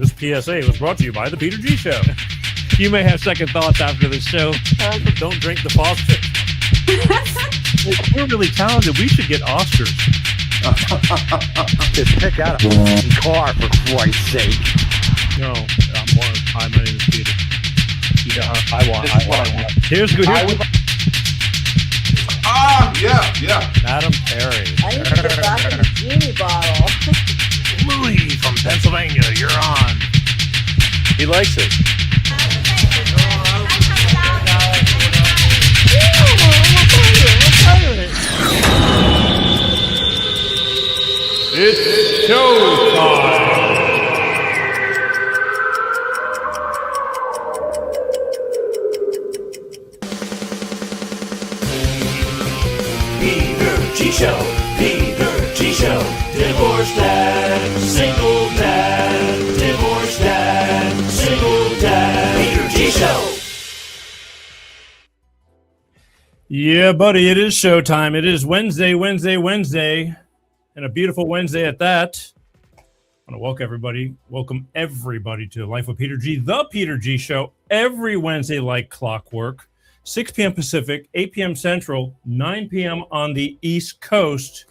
This PSA was brought to you by the Peter G Show. You may have second thoughts after this show. Don't drink the faucet. We're really talented. We should get Oscars. Just pick out a car, for Christ's sake. No, hi, my name is Peter. I want. Here's good. Yeah. Madam Perry. I need to get back in the genie bottle. Louis from Pennsylvania, you're on. He likes it. It's showtime. Peter G Show, Peter G Show, divorced dad, single dad, divorced dad, single dad, Peter G Show. Yeah, buddy, it is showtime. It is Wednesday, and a beautiful Wednesday at that. I want to welcome everybody to Life with Peter G, the Peter G Show, every Wednesday like clockwork, 6 p.m. Pacific, 8 p.m. Central, 9 p.m. on the East Coast,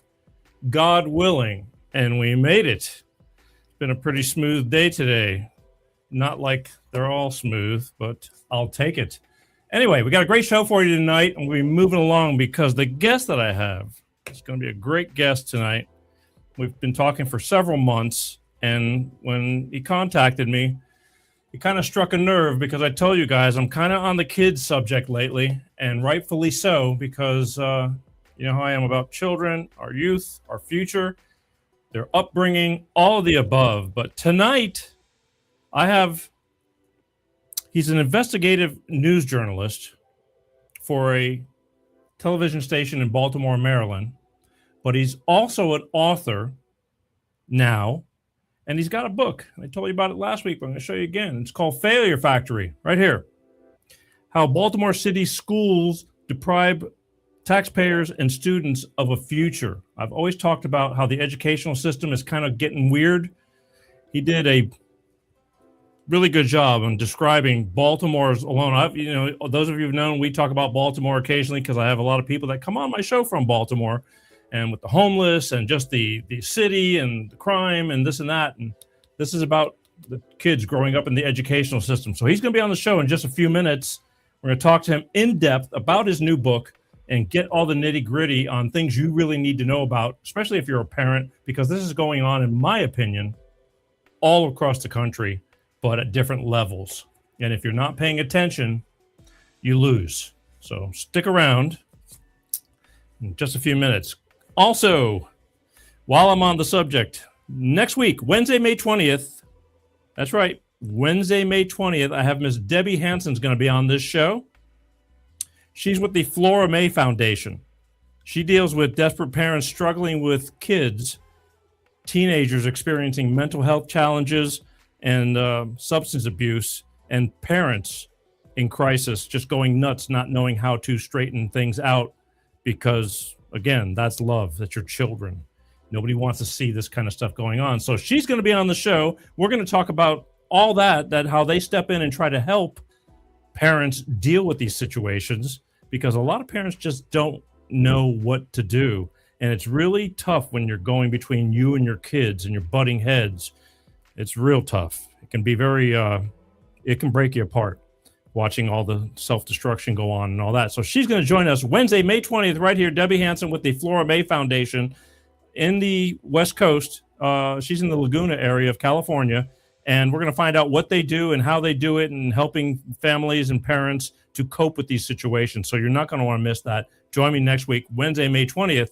God willing, and we made it. It's been a pretty smooth day today. Not like they're all smooth, but I'll take it. Anyway, we got a great show for you tonight, and we'll be moving along because the guest that I have is going to be a great guest tonight. We've been talking for several months, and when he contacted me, it kind of struck a nerve because I told you guys I'm kind of on the kids subject lately, and rightfully so, because you know how I am about children, our youth, our future, their upbringing, all of the above. But tonight, he's an investigative news journalist for a television station in Baltimore, Maryland, but he's also an author now, and he's got a book. I told you about it last week, but I'm going to show you again. It's called Failure Factory, right here. How Baltimore City schools deprive taxpayers and students of a future. I've always talked about how the educational system is kind of getting weird. He did a really good job on describing Baltimore's alone. Those of you who've known, we talk about Baltimore occasionally because I have a lot of people that come on my show from Baltimore, and with the homeless and just the city and the crime and this and that. And this is about the kids growing up in the educational system. So he's going to be on the show in just a few minutes. We're going to talk to him in depth about his new book and get all the nitty gritty on things you really need to know about, especially if you're a parent, because this is going on, in my opinion, all across the country, but at different levels. And if you're not paying attention, you lose. So stick around in just a few minutes. Also, while I'm on the subject, next week, Wednesday, May 20th, that's right, Wednesday, May 20th, I have Miss Debbie Hansen's going to be on this show. She's with the Flora May Foundation. She deals with desperate parents struggling with kids, teenagers experiencing mental health challenges and substance abuse, and parents in crisis just going nuts, not knowing how to straighten things out because, again, that's love. That's your children. Nobody wants to see this kind of stuff going on. So she's going to be on the show. We're going to talk about all that how they step in and try to help parents deal with these situations, because a lot of parents just don't know what to do. And it's really tough when you're going between you and your kids and you're butting heads. It's real tough. It can be very, it can break you apart watching all the self-destruction go on and all that. So she's going to join us Wednesday, May 20th, right here. Debbie Hansen with the Flora May Foundation in the West Coast. She's in the Laguna area of California. And we're going to find out what they do and how they do it and helping families and parents to cope with these situations. So you're not going to want to miss that. Join me next week, Wednesday, May 20th,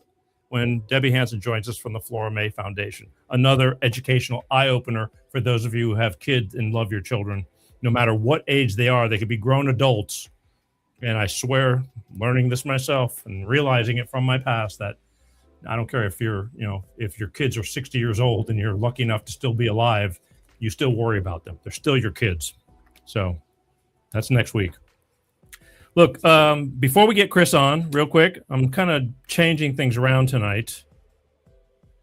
when Debbie Hansen joins us from the Flora May Foundation. Another educational eye-opener for those of you who have kids and love your children. No matter what age they are, they could be grown adults. And I swear, learning this myself and realizing it from my past, that I don't care if if your kids are 60 years old and you're lucky enough to still be alive, you still worry about them. They're still your kids. So that's next week. Look, before we get Chris on, real quick, I'm kind of changing things around tonight.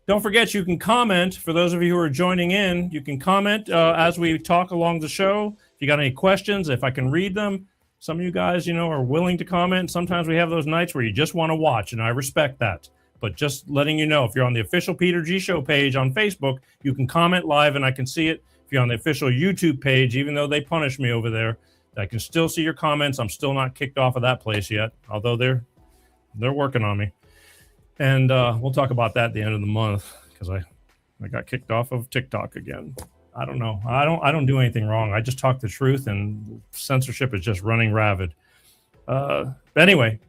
don't forget, you can comment. For those of you who are joining in, you can comment as we talk along the show. If you got any questions, if I can read them. Some of you guys, are willing to comment. Sometimes we have those nights where you just want to watch, and I respect that. But just letting you know, if you're on the official Peter G Show page on Facebook, you can comment live, and I can see it. If you're on the official YouTube page, even though they punish me over there, I can still see your comments. I'm still not kicked off of that place yet, although they're working on me. And we'll talk about that at the end of the month because I got kicked off of TikTok again. I don't know. I don't do anything wrong. I just talk the truth, and censorship is just running ravid. Anyway,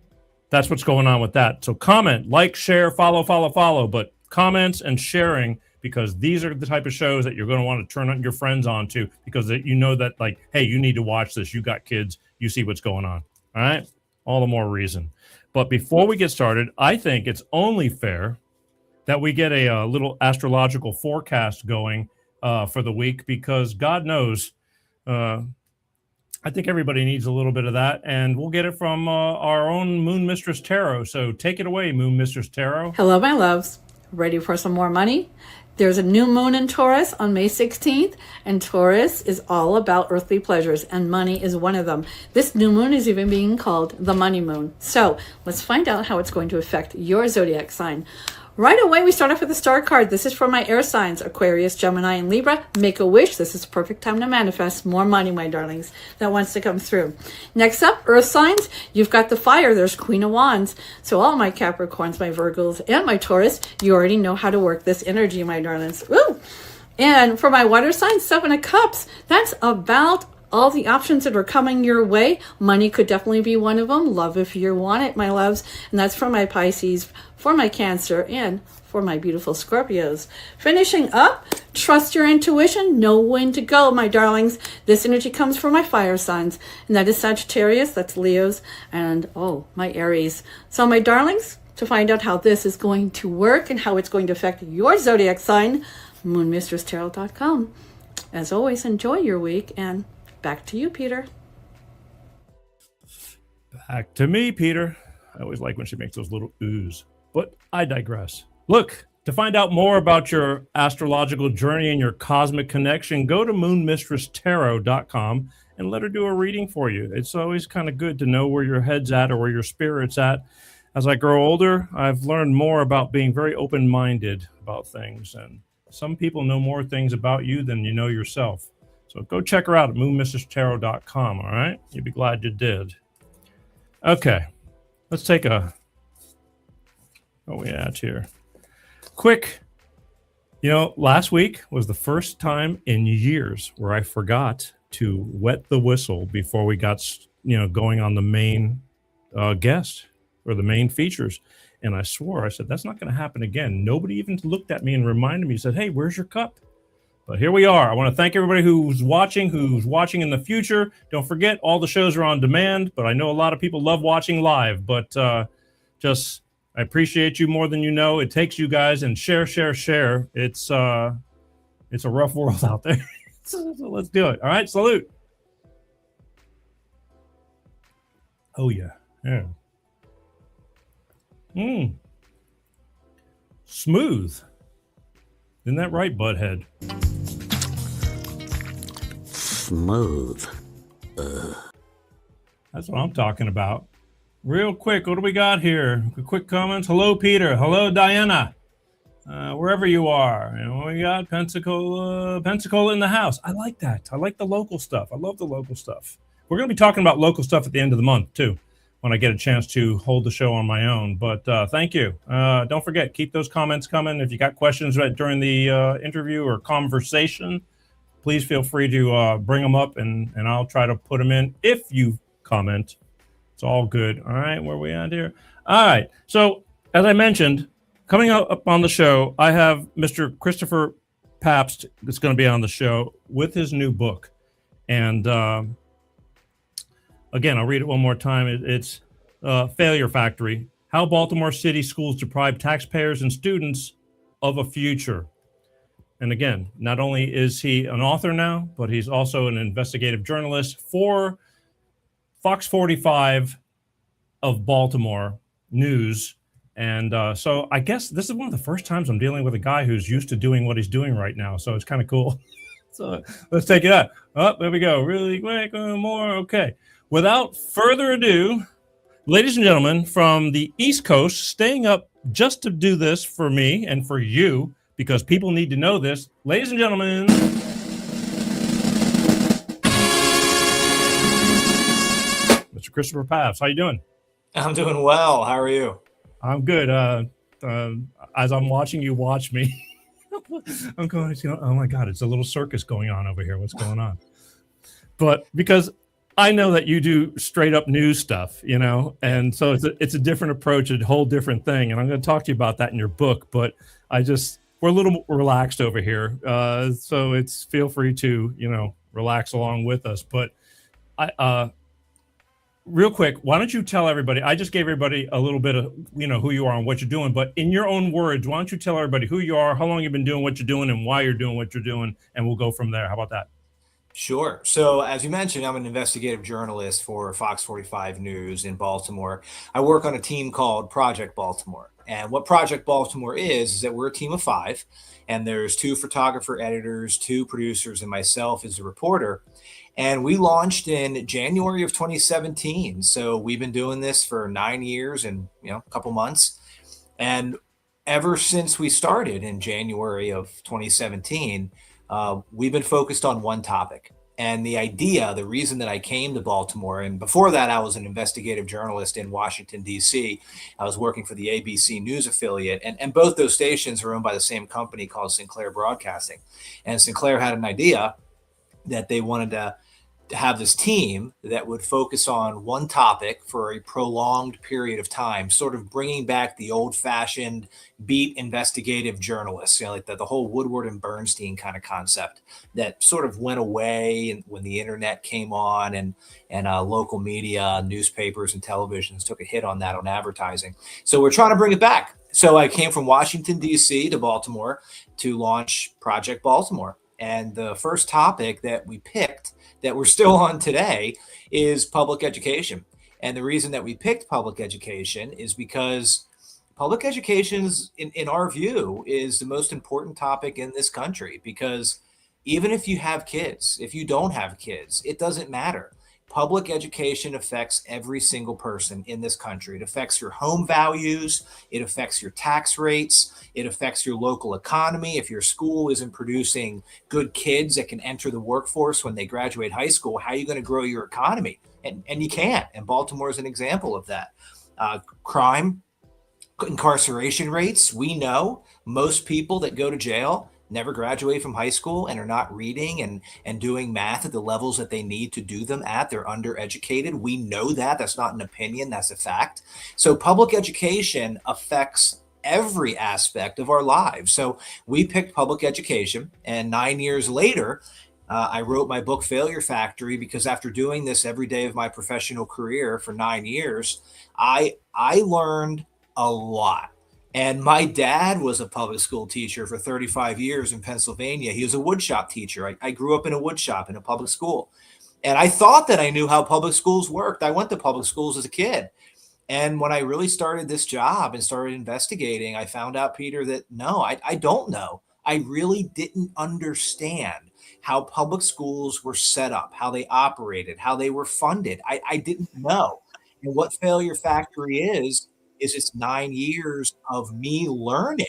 that's what's going on with that. So comment, like, share, follow. But comments and sharing, because these are the type of shows that you're going to want to turn your friends on to, because you know that, like, hey, you need to watch this. You got kids. You see what's going on. All right? All the more reason. But before we get started, I think it's only fair that we get a little astrological forecast going for the week, because God knows, I think everybody needs a little bit of that, and we'll get it from our own Moon Mistress Tarot. So take it away, Moon Mistress Tarot. Hello, my loves. Ready for some more money? There's a new moon in Taurus on May 16th, and Taurus is all about earthly pleasures, and money is one of them. This new moon is even being called the money moon. So let's find out how it's going to affect your zodiac sign. Right away, we start off with the star card. This is for my air signs, Aquarius, Gemini, and Libra. Make a wish. This is the perfect time to manifest more money, my darlings, that wants to come through. Next up, earth signs. You've got the fire. There's Queen of Wands. So all my Capricorns, my Virgos, and my Taurus, you already know how to work this energy, my darlings. Woo! And for my water signs, Seven of Cups. That's about all the options that are coming your way. Money could definitely be one of them. Love if you want it, my loves. And that's for my Pisces, for my Cancer, and for my beautiful Scorpios. Finishing up, trust your intuition. Know when to go, my darlings. This energy comes from my fire signs, and that is Sagittarius, that's Leos, and my Aries. So my darlings, to find out how this is going to work and how it's going to affect your zodiac sign, moonmistresstarot.com. As always, enjoy your week, and back to you, Peter. Back to me, Peter. I always like when she makes those little oohs, but I digress. Look, to find out more about your astrological journey and your cosmic connection, go to moonmistresstarot.com and let her do a reading for you. It's always kind of good to know where your head's at or where your spirit's at. As I grow older, I've learned more about being very open-minded about things, and some people know more things about you than you know yourself. So go check her out at moonmistresstarot.com, all right? You'll be glad you did. Okay, let's take what we at here. Quick, last week was the first time in years where I forgot to wet the whistle before we got, going on the main guest or the main features. And I swore, I said, that's not going to happen again. Nobody even looked at me and reminded me, said, hey, where's your cup? But here we are. I want to thank everybody who's watching in the future. Don't forget, all the shows are on demand, but I know a lot of people love watching live. But I appreciate you more than you know. It takes you guys, and share. It's a rough world out there. So let's do it. All right, salute. Oh, yeah. Smooth. Isn't that right, Butthead? Smooth. That's what I'm talking about. Real quick, what do we got here? Quick comments. Hello, Peter. Hello, Diana. Wherever you are. We got Pensacola in the house. I like that. I like the local stuff. I love the local stuff. We're going to be talking about local stuff at the end of the month, too, when I get a chance to hold the show on my own. But thank you. Don't forget, keep those comments coming. If you got questions during the interview or conversation, please feel free to bring them up, and I'll try to put them in if you comment. It's all good. All right, where are we at here? All right. So, as I mentioned, coming up on the show, I have Mr. Christopher Papst that's going to be on the show with his new book. And again, I'll read it one more time. It's Failure Factory: How Baltimore City Schools Deprive Taxpayers and Students of a Future. And again, not only is he an author now, but he's also an investigative journalist for Fox 45 of Baltimore News. And so I guess this is one of the first times I'm dealing with a guy who's used to doing what he's doing right now. So it's kind of cool. So let's take it out. Oh, there we go. Really quick, more. Okay. Without further ado, ladies and gentlemen, from the East Coast, staying up just to do this for me and for you, because people need to know this. Ladies and gentlemen, Mr. Christopher Papst. How you doing? I'm doing well. How are you? I'm good. As I'm watching you watch me, I'm going, oh my God, it's a little circus going on over here. What's going on? But because I know that you do straight up news stuff, and so it's a different approach, a whole different thing. And I'm going to talk to you about that in your book, but we're a little relaxed over here. So feel free to, relax along with us. But real quick, why don't you tell everybody, I just gave everybody a little bit of, who you are and what you're doing, but in your own words, why don't you tell everybody who you are, how long you've been doing what you're doing, and why you're doing what you're doing, and we'll go from there. How about that? Sure. So as you mentioned, I'm an investigative journalist for Fox 45 News in Baltimore. I work on a team called Project Baltimore. And what Project Baltimore is that we're a team of 5, and there's 2 photographer editors, 2 producers, and myself as a reporter. And we launched in January of 2017. So we've been doing this for 9 years and a couple months. And ever since we started in January of 2017, we've been focused on one topic. And the reason that I came to Baltimore, and before that, I was an investigative journalist in Washington, D.C. I was working for the ABC News affiliate, and both those stations are owned by the same company called Sinclair Broadcasting. And Sinclair had an idea that they wanted to have this team that would focus on one topic for a prolonged period of time, sort of bringing back the old-fashioned beat investigative journalists, like the whole Woodward and Bernstein kind of concept that sort of went away when the internet came on and local media, newspapers and televisions took a hit on that on advertising. So we're trying to bring it back. So I came from Washington, D.C. to Baltimore to launch Project Baltimore. And the first topic that we picked that we're still on today is public education. And the reason that we picked public education is because public education, in our view, is the most important topic in this country, because even if you have kids, if you don't have kids, it doesn't matter. Public education affects every single person in this country. It affects your home values. It affects your tax rates. It affects your local economy. If your school isn't producing good kids that can enter the workforce when they graduate high school, how are you going to grow your economy? And you can't. And Baltimore is an example of that. Crime, incarceration rates. We know most people that go to jail never graduate from high school and are not reading and doing math at the levels that they need to do them at. They're undereducated. We know that. That's not an opinion. That's a fact. So public education affects every aspect of our lives. So we picked public education, and 9 years later, I wrote my book, Failure Factory, because after doing this every day of my professional career for 9 years, I learned a lot. And my dad was a public school teacher for 35 years in Pennsylvania. He was a woodshop teacher. I grew up in a woodshop in a public school. And I thought that I knew how public schools worked. I went to public schools as a kid. And when I really started this job and started investigating, I found out, Peter, that no, I don't know. I really didn't understand how public schools were set up, how they operated, how they were funded. I didn't know. And what Failure Factory is it's 9 years of me learning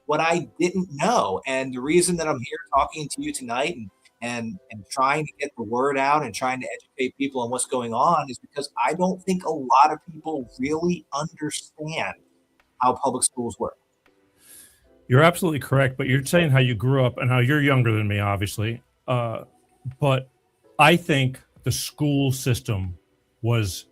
what I didn't know. And the reason that I'm here talking to you tonight and trying to get the word out and trying to educate people on what's going on is because I don't think a lot of people really understand how public schools work. You're absolutely correct, but you're saying how you grew up and how you're younger than me, obviously. But I think the school system was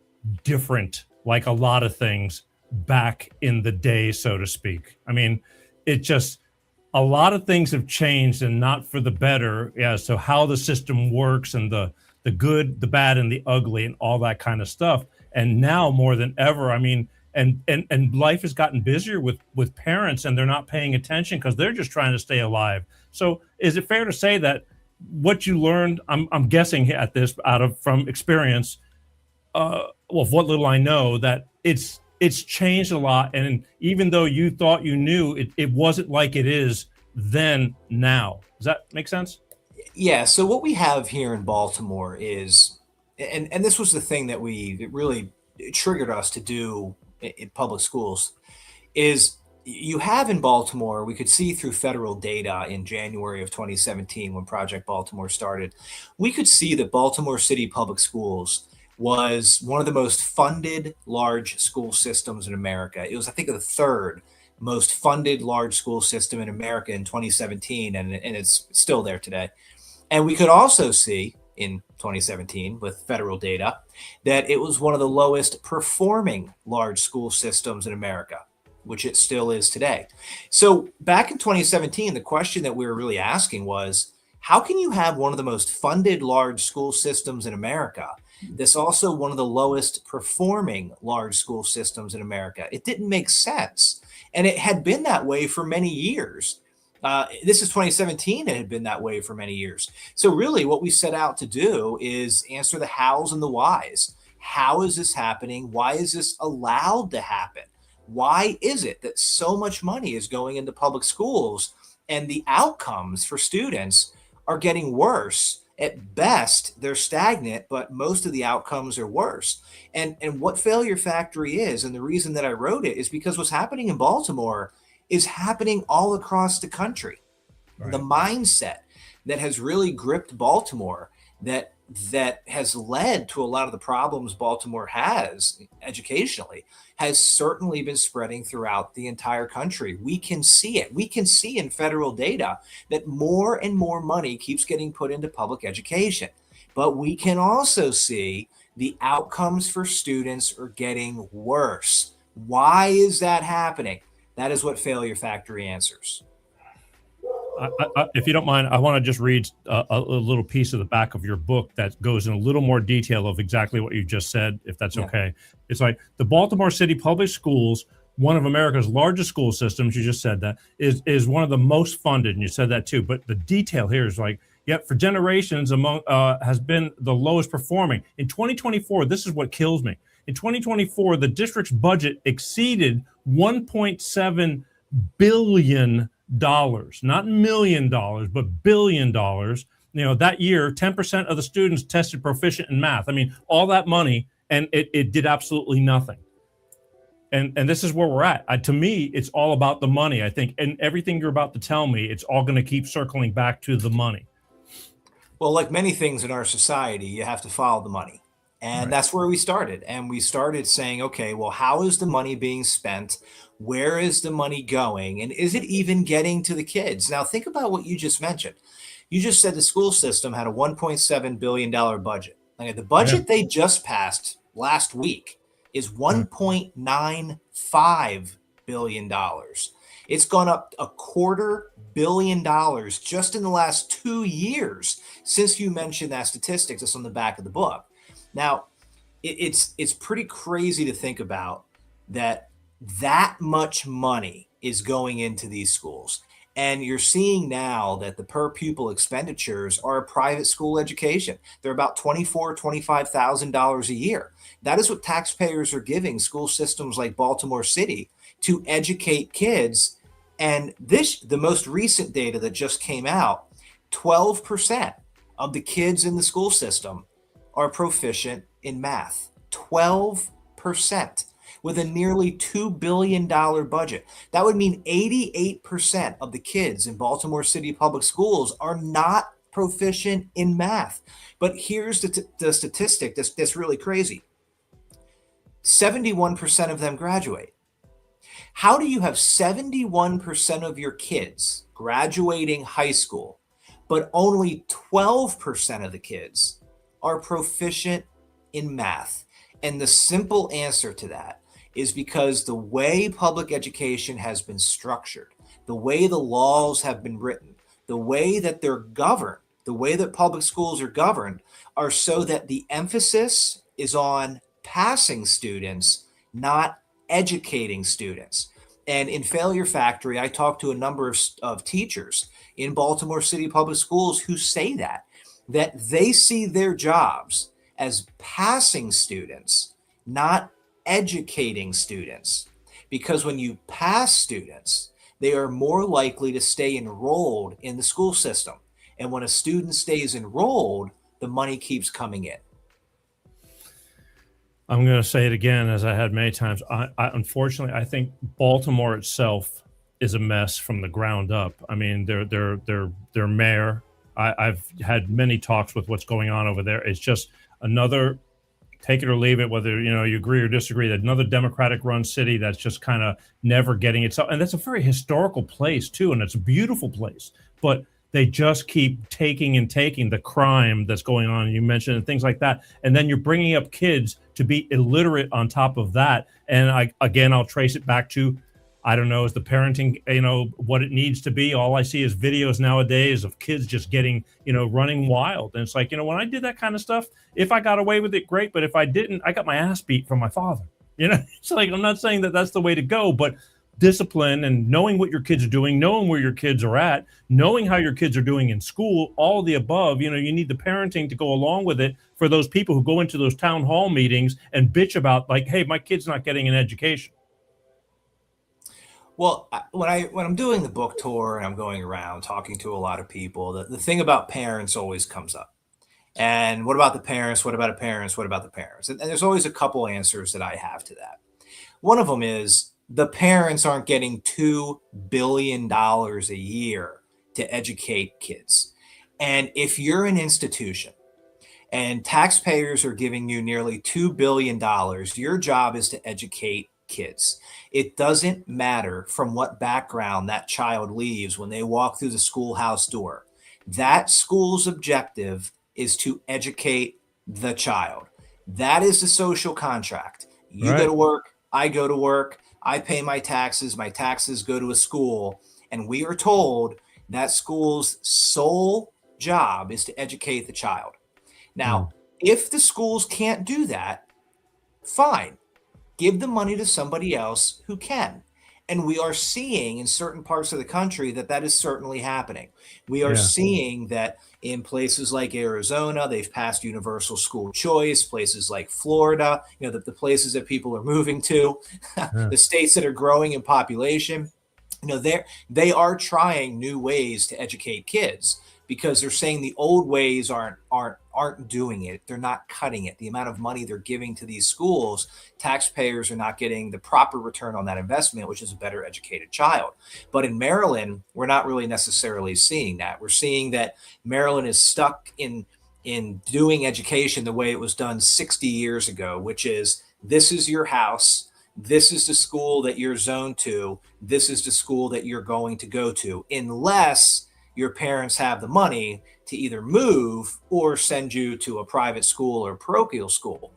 different, like a lot of things back in the day, so to speak. I mean, a lot of things have changed and not for the better. Yeah. So how the system works and the good, the bad, and the ugly and all that kind of stuff. And now more than ever, I mean, and life has gotten busier with parents, and they're not paying attention because they're just trying to stay alive. So is it fair to say that what you learned, I'm guessing at this from experience, well, what little I know, that it's changed a lot. And even though you thought you knew, it wasn't like it is then now. Does that make sense? Yeah. So what we have here in Baltimore is, and this was the thing that it really triggered us to do in public schools, is you have in Baltimore, we could see through federal data in January of 2017 when Project Baltimore started, we could see that Baltimore City Public Schools was one of the most funded large school systems in America. It was, I think, the third most funded large school system in America in 2017, and it's still there today. And we could also see in 2017 with federal data that it was one of the lowest performing large school systems in America, which it still is today. So back in 2017, the question that we were really asking was, how can you have one of the most funded large school systems in America that's also one of the lowest performing large school systems in America? It didn't make sense. And it had been that way for many years. This is 2017. It had been that way for many years. So really what we set out to do is answer the hows and the whys. How is this happening? Why is this allowed to happen? Why is it that so much money is going into public schools and the outcomes for students are getting worse? At best, they're stagnant, but most of the outcomes are worse. And what Failure Factory is, and the reason that I wrote it, is because what's happening in Baltimore is happening all across the country. Right. The mindset that has really gripped Baltimore, that has led to a lot of the problems Baltimore has educationally, has certainly been spreading throughout the entire country. We can see it. We can see in federal data that more and more money keeps getting put into public education. But we can also see the outcomes for students are getting worse. Why is that happening? That is what Failure Factory answers. If you don't mind, I want to just read a little piece of the back of your book that goes in a little more detail of exactly what you just said, if that's okay. It's like the Baltimore City Public Schools, one of America's largest school systems, you just said that, is one of the most funded, and you said that too. But the detail here is like, yet for generations has been the lowest performing. In 2024, this is what kills me. In 2024, the district's budget exceeded $1.7 billion. Not $1 million, but $1 billion. You know, that year, 10% of the students tested proficient in math. I mean, all that money, and it did absolutely nothing. And this is where we're at. To me, it's all about the money, I think. And everything you're about to tell me, it's all going to keep circling back to the money. Well, like many things in our society, you have to follow the money. And that's where we started. And we started saying, okay, well, how is the money being spent? Where is the money going? And is it even getting to the kids? Now, think about what you just mentioned. You just said the school system had a $1.7 billion budget. Okay, the budget they just passed last week is $1.95 billion. It's gone up $250 million just in the last 2 years since you mentioned that statistic that's on the back of the book. Now, it's pretty crazy to think about that much money is going into these schools. And you're seeing now that the per pupil expenditures are a private school education. They're about $24,000, $25,000 a year. That is what taxpayers are giving school systems like Baltimore City to educate kids. And the most recent data that just came out, 12% of the kids in the school system are proficient in math. 12%. With a nearly $2 billion budget. That would mean 88% of the kids in Baltimore City Public Schools are not proficient in math. But here's the statistic that's really crazy. 71% of them graduate. How do you have 71% of your kids graduating high school, but only 12% of the kids are proficient in math? And the simple answer to that is because the way public education has been structured, the way the laws have been written, the way that they're governed, the way that public schools are governed are so that the emphasis is on passing students, not educating students. And in Failure Factory, I talked to a number of teachers in Baltimore City Public Schools who say that they see their jobs as passing students, not educating students, because when you pass students, they are more likely to stay enrolled in the school system. And when a student stays enrolled, the money keeps coming in. I'm going to say it again, as I had many times. Unfortunately, I think Baltimore itself is a mess from the ground up. I mean, their mayor. I've had many talks with what's going on over there. It's just another, take it or leave it, whether you agree or disagree, that another Democratic-run city that's just kind of never getting itself. And that's a very historical place too, and it's a beautiful place. But they just keep taking the crime that's going on, you mentioned, and things like that. And then you're bringing up kids to be illiterate on top of that. And I'll trace it back to, I don't know, is the parenting, what it needs to be. All I see is videos nowadays of kids just getting, running wild. And it's like, when I did that kind of stuff, if I got away with it, great. But if I didn't, I got my ass beat from my father. It's like, I'm not saying that that's the way to go, but discipline and knowing what your kids are doing, knowing where your kids are at, knowing how your kids are doing in school, all of the above, you need the parenting to go along with it for those people who go into those town hall meetings and bitch about like, hey, my kid's not getting an education. Well, when I'm doing the book tour and I'm going around talking to a lot of people, the thing about parents always comes up. And what about the parents? What about the parents? What about the parents? And there's always a couple answers that I have to that. One of them is the parents aren't getting $2 billion a year to educate kids. And if you're an institution and taxpayers are giving you nearly $2 billion, your job is to educate kids. It doesn't matter from what background that child leaves when they walk through the schoolhouse door. That school's objective is to educate the child. That is the social contract. You go to work, I go to work, I pay my taxes go to a school, and we are told that school's sole job is to educate the child. Now, if the schools can't do that, fine. Give the money to somebody else who can. And we are seeing in certain parts of the country that is certainly happening. We are seeing that in places like Arizona, they've passed universal school choice, places like Florida, the places that people are moving to, the states that are growing in population, they are trying new ways to educate kids, because they're saying the old ways aren't doing it. They're not cutting it. The amount of money they're giving to these schools, taxpayers are not getting the proper return on that investment, which is a better educated child. But in Maryland, we're not really necessarily seeing that. We're seeing that Maryland is stuck in doing education the way it was done 60 years ago, which is, this is your house, this is the school that you're zoned to, this is the school that you're going to go to, unless your parents have the money to either move or send you to a private school or parochial school.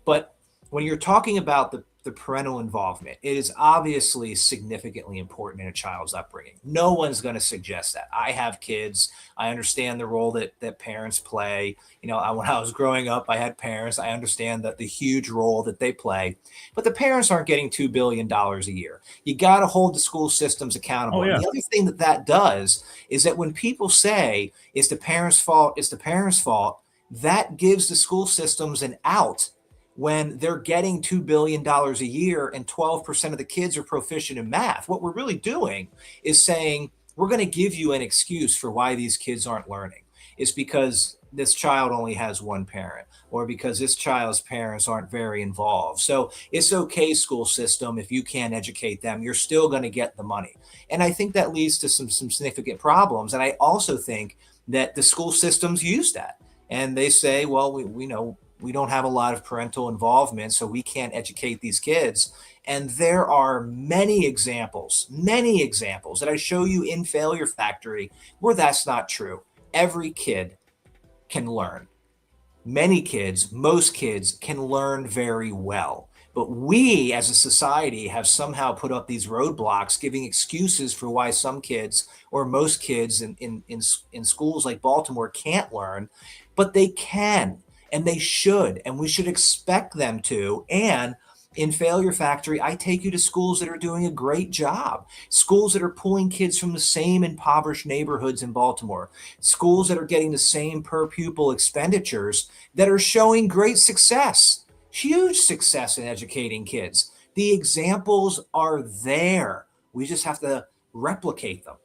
But when you're talking about the parental involvement, it is obviously significantly important in a child's upbringing. No one's going to suggest that. I have kids. I understand the role that parents play. When I was growing up, I had parents. I understand that the huge role that they play. But the parents aren't getting $2 billion a year. You got to hold the school systems accountable. And the other thing that does is that when people say it's the parents' fault, that gives the school systems an out. When they're getting $2 billion a year and 12% of the kids are proficient in math, what we're really doing is saying, we're going to give you an excuse for why these kids aren't learning. It's because this child only has one parent, or because this child's parents aren't very involved. So it's okay, school system, if you can't educate them, you're still going to get the money. And I think that leads to some significant problems. And I also think that the school systems use that. And they say, well, we know we don't have a lot of parental involvement, so we can't educate these kids. And there are many examples that I show you in Failure Factory where that's not true. Every kid can learn. Many kids, most kids can learn very well. But we as a society have somehow put up these roadblocks, giving excuses for why some kids or most kids in schools like Baltimore can't learn, but they can. And they should, and we should expect them to. And in Failure Factory, I take you to schools that are doing a great job, schools that are pulling kids from the same impoverished neighborhoods in Baltimore, schools that are getting the same per pupil expenditures that are showing great success, huge success in educating kids. The examples are there. We just have to replicate them.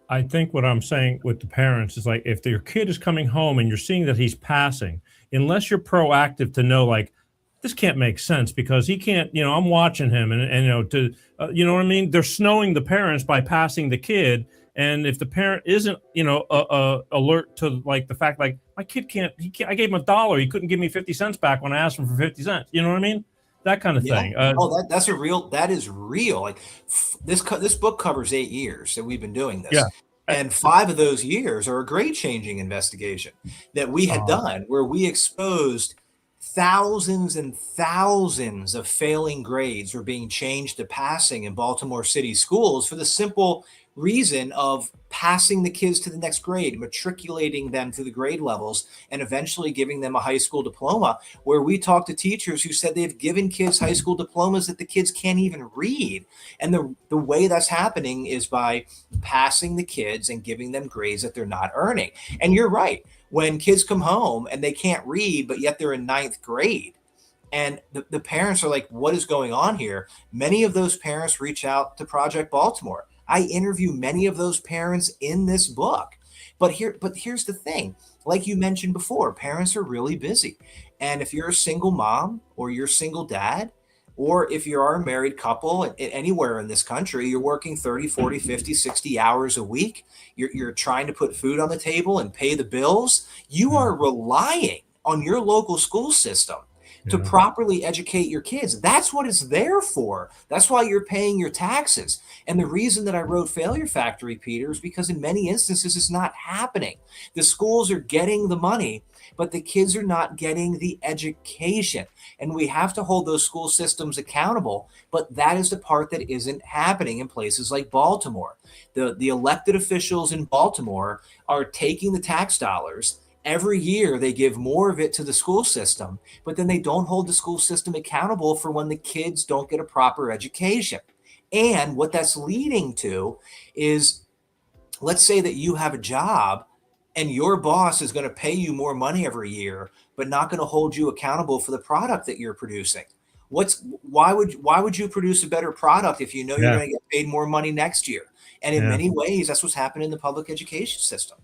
I think what I'm saying with the parents is like, if your kid is coming home and you're seeing that he's passing, unless you're proactive to know, like, this can't make sense because he can't, I'm watching him and you know what I mean? They're snowing the parents by passing the kid. And if the parent isn't, alert to like the fact, like, my kid I gave him $1. He couldn't give me 50 cents back when I asked him for 50 cents. You know what I mean? That kind of thing. That is real. Like this book covers 8 years that we've been doing this. Yeah. And 5 of those years are a grade changing investigation that we had done where we exposed thousands and thousands of failing grades were being changed to passing in Baltimore City schools for the simple reason of passing the kids to the next grade, matriculating them to the grade levels, and eventually giving them a high school diploma, where we talked to teachers who said they've given kids high school diplomas that the kids can't even read. And the way that's happening is by passing the kids and giving them grades that they're not earning. And you're right. When kids come home and they can't read, but yet they're in 9th grade, and the parents are like, what is going on here? Many of those parents reach out to Project Baltimore. I interview many of those parents in this book. But here's the thing. Like you mentioned before, parents are really busy. And if you're a single mom or you're a single dad, or if you are a married couple anywhere in this country, you're working 30, 40, 50, 60 hours a week. You're trying to put food on the table and pay the bills. You are relying on your local school system to properly educate your kids. That's what it's there for. That's why you're paying your taxes. And the reason that I wrote Failure Factory, Peter, is because in many instances it's not happening. The schools are getting the money, but the kids are not getting the education. And we have to hold those school systems accountable. But that is the part that isn't happening in places like Baltimore. The elected officials in Baltimore are taking the tax dollars. Every year they give more of it to the school system, but then they don't hold the school system accountable for when the kids don't get a proper education. And what that's leading to is, let's say that you have a job and your boss is going to pay you more money every year, but not going to hold you accountable for the product that you're producing. Why would you produce a better product if you know you're going to get paid more money next year? And in many ways, that's what's happened in the public education system.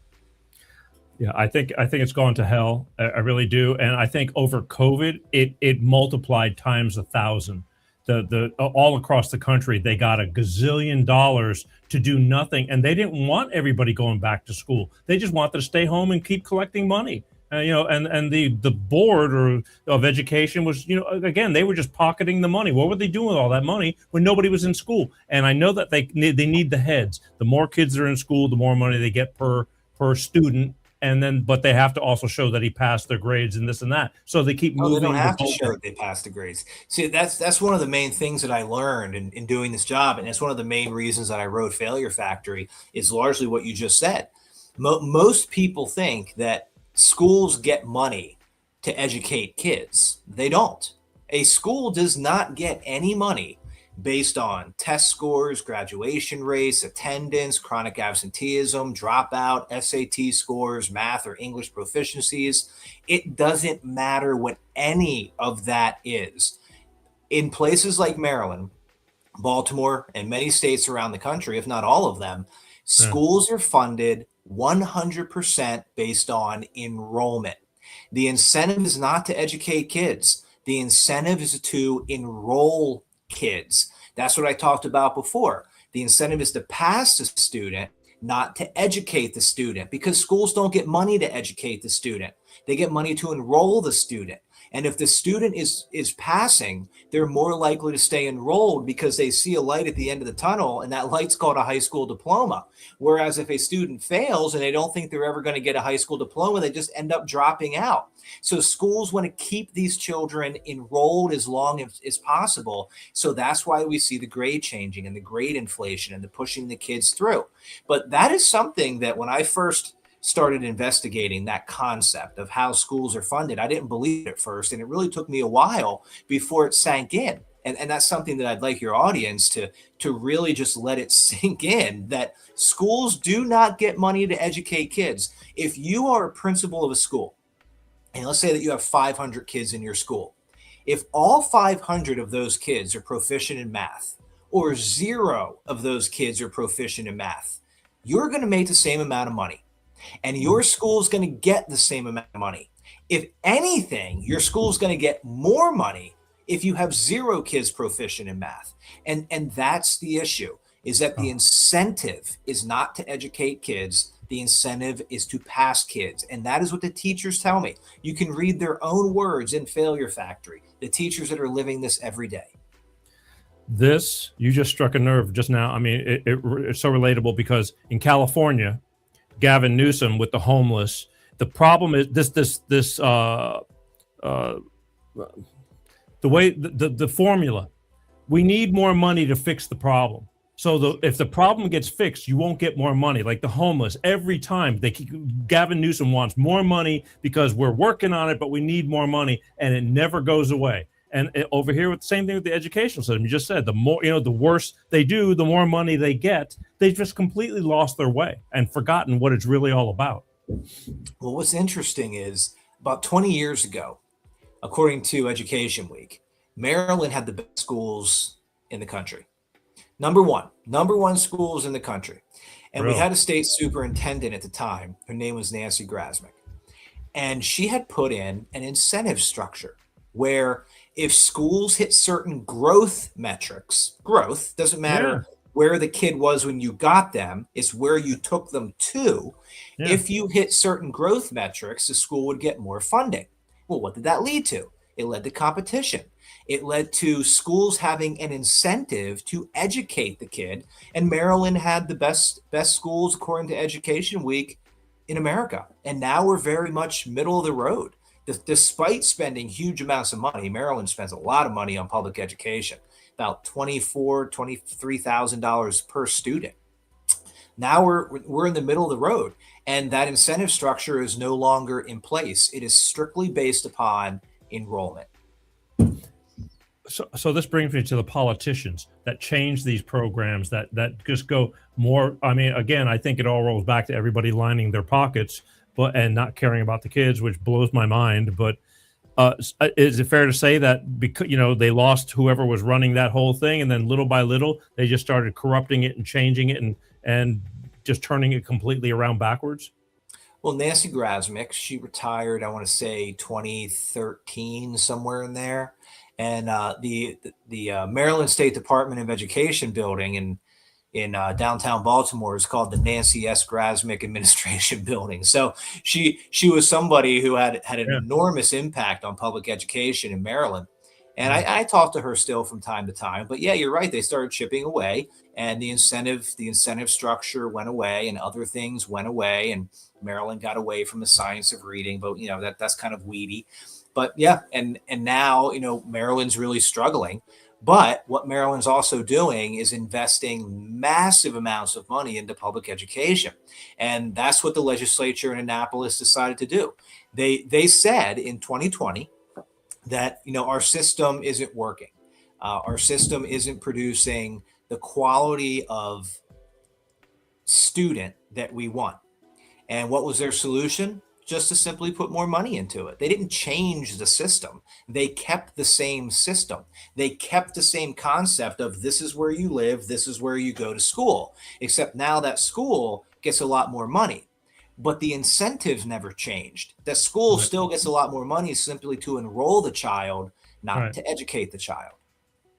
Yeah, I think it's gone to hell. I really do. And I think over COVID, it multiplied times 1,000. The all across the country, they got $1 gazillion to do nothing. And they didn't want everybody going back to school. They just wanted to stay home and keep collecting money. And the board of education was, again, they were just pocketing the money. What were they doing with all that money when nobody was in school? And I know that they need the heads. The more kids are in school, the more money they get per student. But they have to also show that he passed their grades and this and that. So they keep moving. They don't have to show that they passed the grades. See, that's one of the main things that I learned in doing this job. And it's one of the main reasons that I wrote Failure Factory is largely what you just said. Most people think that schools get money to educate kids. They don't. A school does not get any money based on test scores, graduation rates, attendance, chronic absenteeism, dropout, SAT scores, math or English proficiencies. It doesn't matter what any of that is. In places like Maryland, Baltimore, and many states around the country, if not all of them, schools are funded 100% based on enrollment. The incentive is not to educate kids. The incentive is to enroll kids. That's what I talked about before. The incentive is to pass the student, not to educate the student, because schools don't get money to educate the student. They get money to enroll the student. And if the student is passing, they're more likely to stay enrolled because they see a light at the end of the tunnel, and that light's called a high school diploma. Whereas if a student fails and they don't think they're ever going to get a high school diploma, they just end up dropping out. So schools want to keep these children enrolled as long as possible. So that's why we see the grade changing and the grade inflation and the pushing the kids through. But that is something that when I first started investigating that concept of how schools are funded, I didn't believe it at first. And it really took me a while before it sank in. And that's something that I'd like your audience to really just let it sink in, that schools do not get money to educate kids. If you are a principal of a school and let's say that you have 500 kids in your school. If all 500 of those kids are proficient in math, or 0 of those kids are proficient in math, you're going to make the same amount of money, and your school is going to get the same amount of money. If anything, your school is going to get more money if you have 0 kids proficient in math. And that's the issue, is that the incentive is not to educate kids. The incentive is to pass kids. And that is what the teachers tell me. You can read their own words in Failure Factory, the teachers that are living this every day. This, you just struck a nerve just now. I mean, it's so relatable, because in California, Gavin Newsom with the homeless, the problem is the way the formula, we need more money to fix the problem. So if the problem gets fixed, you won't get more money. Like the homeless, every time Gavin Newsom wants more money because we're working on it, but we need more money, and it never goes away. And over here, with the same thing with the educational system, you just said, the more, the worse they do, the more money they get. They've just completely lost their way and forgotten what it's really all about. Well, what's interesting is about 20 years ago, according to Education Week, Maryland had the best schools in the country. Number one schools in the country. And Really? We had a state superintendent at the time. Her name was Nancy Grasmick. And she had put in an incentive structure where if schools hit certain growth metrics, growth doesn't matter where the kid was when you got them, it's where you took them to. Yeah. If you hit certain growth metrics, the school would get more funding. Well, what did that lead to? It led to competition. It led to schools having an incentive to educate the kid. And Maryland had the best schools, according to Education Week, in America. And now we're very much middle of the road. Despite spending huge amounts of money, Maryland spends a lot of money on public education, about $23,000 per student. Now we're in the middle of the road, and that incentive structure is no longer in place. It is strictly based upon enrollment. So this brings me to the politicians that change these programs that just go more. I mean, again, I think it all rolls back to everybody lining their pockets, and not caring about the kids, which blows my mind. But is it fair to say that because they lost whoever was running that whole thing, and then little by little they just started corrupting it and changing it and just turning it completely around backwards? Well, Nancy Grasmick, she retired, I want to say 2013, somewhere in there. And the Maryland State Department of Education building in downtown Baltimore is called the Nancy S. Grasmick Administration Building. So she was somebody who had an enormous impact on public education in Maryland. And I talk to her still from time to time. But yeah, you're right. They started chipping away, and the incentive structure went away, and other things went away, and Maryland got away from the science of reading. But that's kind of weedy. But yeah, and now Maryland's really struggling. But what Maryland's also doing is investing massive amounts of money into public education. And that's what the legislature in Annapolis decided to do. They said in 2020 that our system isn't working. Our system isn't producing the quality of student that we want. And what was their solution? Just to simply put more money into it. They didn't change the system. They kept the same system. They kept the same concept of this is where you live, this is where you go to school, except now that school gets a lot more money. But the incentives never changed. The school still gets a lot more money simply to enroll the child, not to educate the child.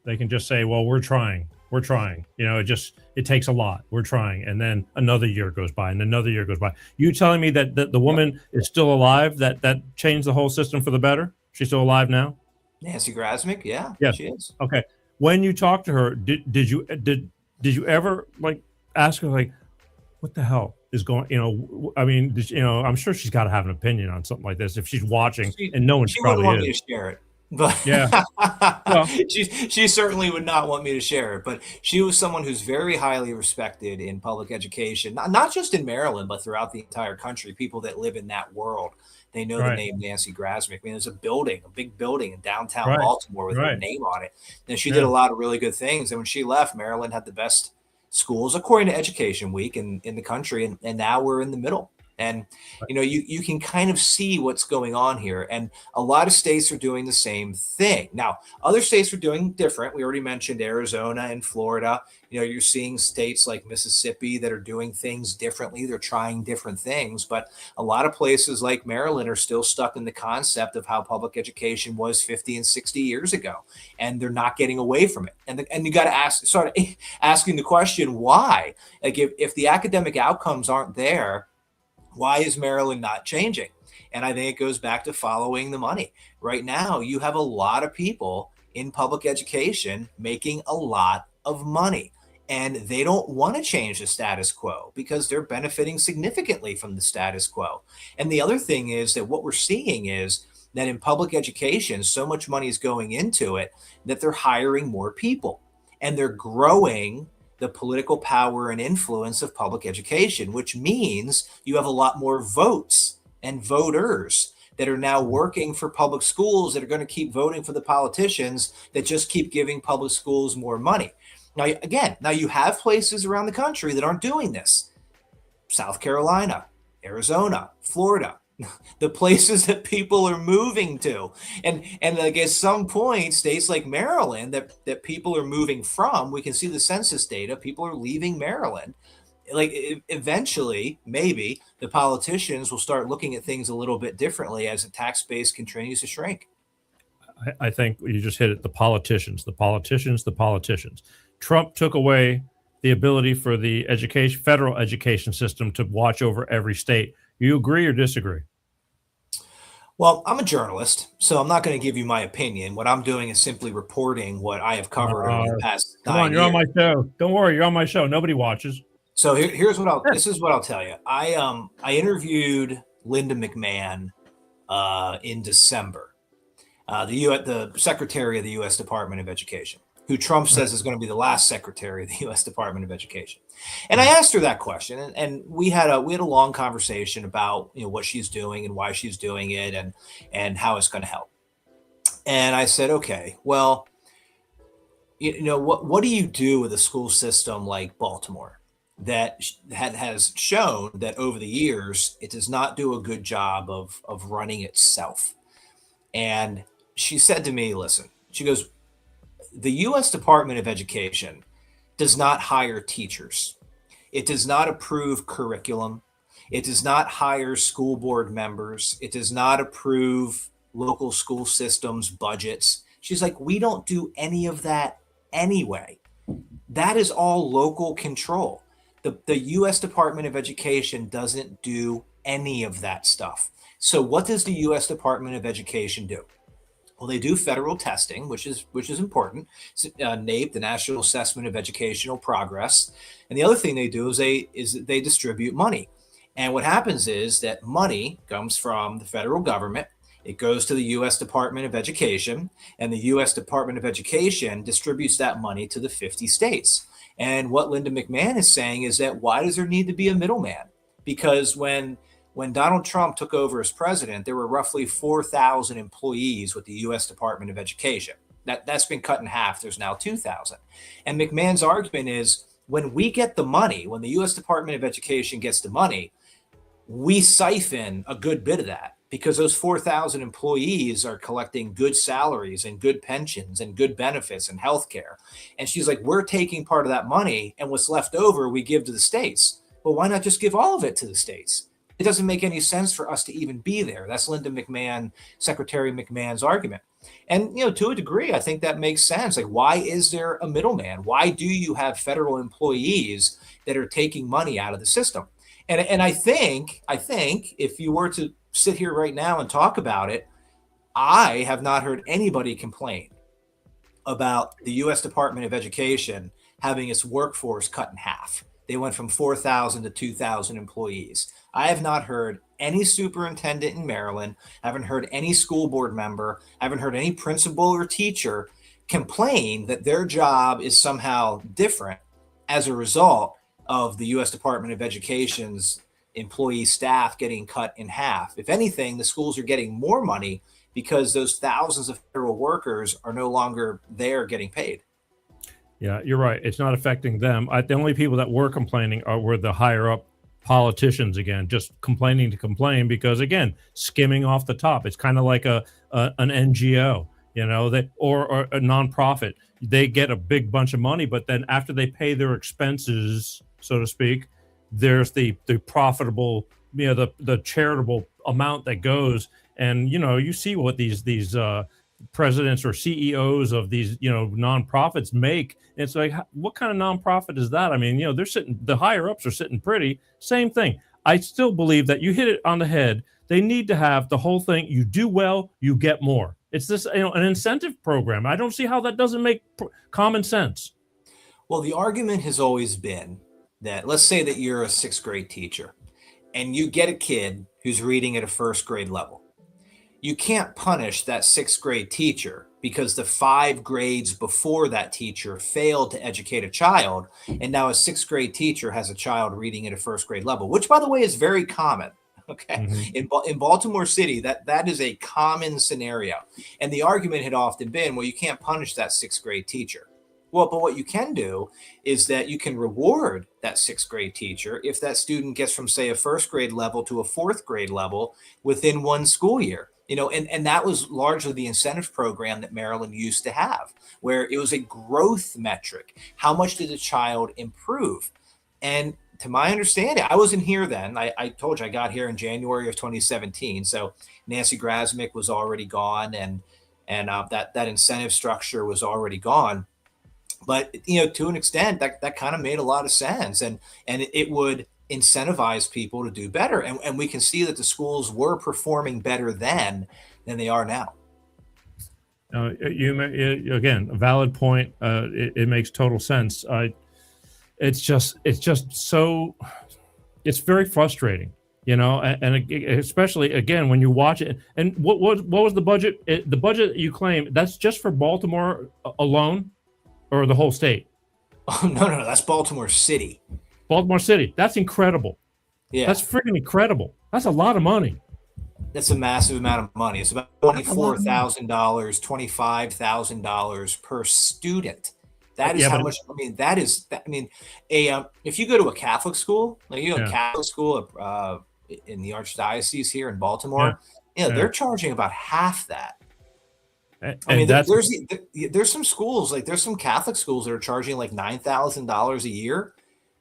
They can just say, well, we're trying. It takes a lot. We're trying. And then another year goes by and another year goes by. You telling me that the woman is still alive, that changed the whole system for the better? She's still alive now? Nancy Grasmick? Yeah, she is. Okay. When you talked to her, did you ever ask her what the hell is going, I mean, I'm sure she's got to have an opinion on something like this if she's watching and no one probably wouldn't want me to share it. But yeah, well, she certainly would not want me to share it. But she was someone who's very highly respected in public education, not just in Maryland, but throughout the entire country. People that live in that world, they know the name Nancy Grasmick. I mean, there's a big building in downtown Baltimore with her name on it. And she did a lot of really good things. And when she left, Maryland had the best schools, according to Education Week, in the country. And now we're in the middle. And, you can kind of see what's going on here. And a lot of states are doing the same thing. Now, other states are doing different. We already mentioned Arizona and Florida. You're seeing states like Mississippi that are doing things differently. They're trying different things. But a lot of places like Maryland are still stuck in the concept of how public education was 50 and 60 years ago. And they're not getting away from it. And you got to start asking the question, why? Like if the academic outcomes aren't there, why is Maryland not changing? And I think it goes back to following the money. Right now, you have a lot of people in public education making a lot of money, and they don't want to change the status quo because they're benefiting significantly from the status quo. And the other thing is that what we're seeing is that in public education, so much money is going into it that they're hiring more people, and they're growing the political power and influence of public education, which means you have a lot more votes and voters that are now working for public schools that are going to keep voting for the politicians that just keep giving public schools more money. Now you have places around the country that aren't doing this. South Carolina, Arizona, Florida, the places that people are moving to. And like at some point, states like Maryland that people are moving from, we can see the census data, people are leaving Maryland. Like eventually, maybe the politicians will start looking at things a little bit differently as the tax base continues to shrink. I think you just hit it. The politicians. Trump took away the ability for the federal education system to watch over every state. You agree or disagree? Well, I'm a journalist, so I'm not going to give you my opinion. What I'm doing is simply reporting what I have covered over the past 9 years. Come on, you're on my show. Don't worry, you're on my show. Nobody watches. So this is what I'll tell you. I interviewed Linda McMahon in December, the Secretary of the U.S. Department of Education, who Trump says is going to be the last Secretary of the U.S. Department of Education. And I asked her that question, and we had a long conversation about what she's doing and why she's doing it and how it's going to help. And I said, okay, well, what do you do with a school system like Baltimore that has shown that over the years it does not do a good job of running itself? And she said to me, listen, she goes, the U.S. Department of Education does not hire teachers. It does not approve curriculum. It does not hire school board members. It does not approve local school systems budgets. She's like, we don't do any of that anyway. That is all local control. The U.S. Department of Education doesn't do any of that stuff. So what does the U.S. Department of Education do? Well, they do federal testing, which is important. NAEP, the National Assessment of Educational Progress, and the other thing they do is they distribute money. And what happens is that money comes from the federal government. It goes to the U.S. Department of Education, and the U.S. Department of Education distributes that money to the 50 states. And what Linda McMahon is saying is that why does there need to be a middleman? Because when Donald Trump took over as president, there were roughly 4,000 employees with the U.S. Department of Education. That's been cut in half. There's now 2,000. And McMahon's argument is when we get the money, when the U.S. Department of Education gets the money, we siphon a good bit of that because those 4,000 employees are collecting good salaries and good pensions and good benefits and health care. And she's like, we're taking part of that money, and what's left over we give to the states. Well, why not just give all of it to the states? It doesn't make any sense for us to even be there. That's Linda McMahon, Secretary McMahon's argument. And, to a degree, I think that makes sense. Like, why is there a middleman? Why do you have federal employees that are taking money out of the system? And I think if you were to sit here right now and talk about it, I have not heard anybody complain about the U.S. Department of Education having its workforce cut in half. They went from 4,000 to 2,000 employees. I have not heard any superintendent in Maryland, haven't heard any school board member, haven't heard any principal or teacher complain that their job is somehow different as a result of the U.S. Department of Education's employee staff getting cut in half. If anything, the schools are getting more money because those thousands of federal workers are no longer there getting paid. Yeah, you're right. It's not affecting them. The only people that were complaining were the higher up politicians again, just complaining to complain because, again, skimming off the top. It's kind of like an NGO, or a nonprofit. They get a big bunch of money, but then after they pay their expenses, so to speak, there's the profitable, the charitable amount that goes. And you see what these presidents or CEOs of these nonprofits make. It's like, what kind of nonprofit is that? I mean, the higher ups are sitting pretty. Same thing. I still believe that you hit it on the head. They need to have the whole thing. You do well, you get more. It's this an incentive program. I don't see how that doesn't make common sense. Well, the argument has always been that, let's say that you're a 6th grade teacher and you get a kid who's reading at a 1st grade level. You can't punish that 6th grade teacher because the 5 grades before that teacher failed to educate a child. And now a 6th grade teacher has a child reading at a 1st grade level, which, by the way, is very common. Okay. Mm-hmm. In Baltimore City, that is a common scenario. And the argument had often been, well, you can't punish that 6th grade teacher. Well, but what you can do is that you can reward that 6th grade teacher if that student gets from, say, a 1st grade level to a 4th grade level within one school year. And that was largely the incentive program that Maryland used to have, where it was a growth metric. How much did a child improve? And to my understanding, I wasn't here then. I told you I got here in January of 2017. So Nancy Grasmick was already gone, and that incentive structure was already gone. But to an extent, that kind of made a lot of sense, and it would incentivize people to do better. And we can see that the schools were performing better then than they are now. Again, a valid point. It makes total sense. It's just so, it's very frustrating, and especially again, when you watch it. And what was the budget? The budget you claim, that's just for Baltimore alone or the whole state? Oh, no, that's Baltimore City. Baltimore City. That's incredible. Yeah. That's freaking incredible. That's a lot of money. That's a massive amount of money. It's about $24,000, $25,000 per student. That is how much. I mean, that is. I mean, if you go to a Catholic school, like a Catholic school in the Archdiocese here in Baltimore, they're charging about half that. I mean, there's some schools, like there's some Catholic schools that are charging like $9,000 a year.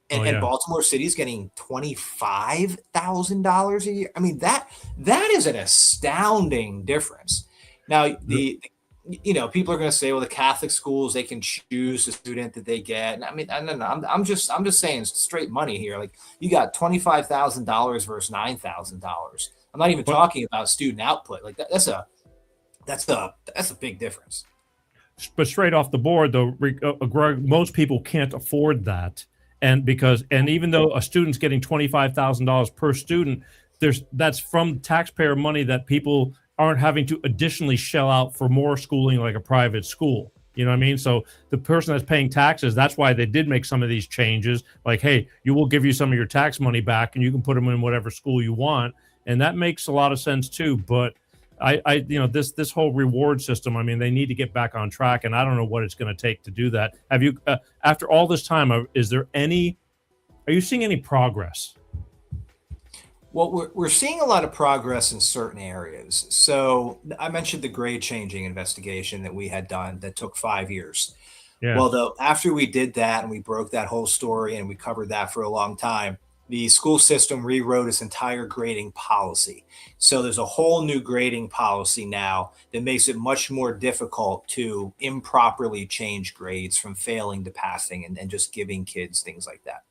And Baltimore City is getting $25,000 a year. I mean, that is an astounding difference. Now, people are going to say, well, the Catholic schools, they can choose the student that they get. I mean, no. I'm just saying straight money here. Like, you got $25,000 versus $9,000. I'm not even talking about student output. Like that's a big difference. But straight off the board, though, Greg, most people can't afford that. And even though a student's getting $25,000 per student, that's from taxpayer money that people aren't having to additionally shell out for more schooling like a private school. You know what I mean? So the person that's paying taxes, that's why they did make some of these changes. Like, hey, will give you some of your tax money back and you can put them in whatever school you want. And that makes a lot of sense too. But this whole reward system, I mean, they need to get back on track, and I don't know what it's going to take to do that. Have you, after all this time, are you seeing any progress? Well, we're seeing a lot of progress in certain areas. So I mentioned the grade changing investigation that we had done that took 5 years. Yeah. Well, after we did that and we broke that whole story and we covered that for a long time, the school system rewrote its entire grading policy. So there's a whole new grading policy now that makes it much more difficult to improperly change grades from failing to passing and just giving kids things like that.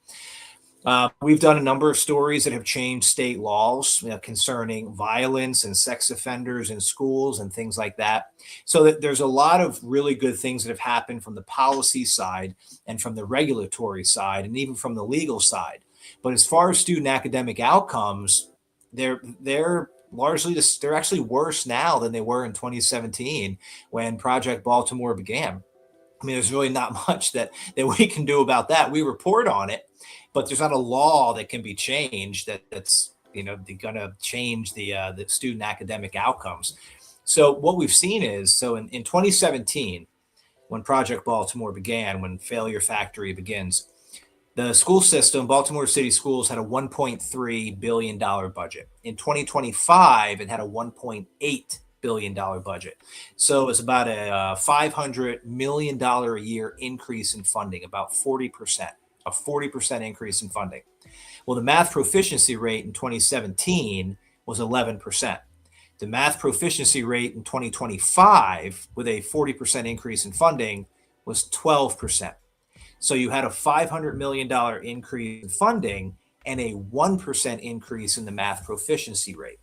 We've done a number of stories that have changed state laws concerning violence and sex offenders in schools and things like that. So that there's a lot of really good things that have happened from the policy side and from the regulatory side and even from the legal side. But as far as student academic outcomes, they're actually worse now than they were in 2017 when Project Baltimore began. I mean, there's really not much that we can do about that. We report on it, but there's not a law that can be changed that's going to change the student academic outcomes. So what we've seen is, in 2017, when Project Baltimore began, when Failure Factory begins, The school system, Baltimore City Schools, had a $1.3 billion budget. In 2025, it had a $1.8 billion budget. So it's about a $500 million a year increase in funding, about 40%, a 40% increase in funding. Well, the math proficiency rate in 2017 was 11%. The math proficiency rate in 2025, with a 40% increase in funding, was 12%. So you had a $500 million increase in funding and a 1% increase in the math proficiency rate.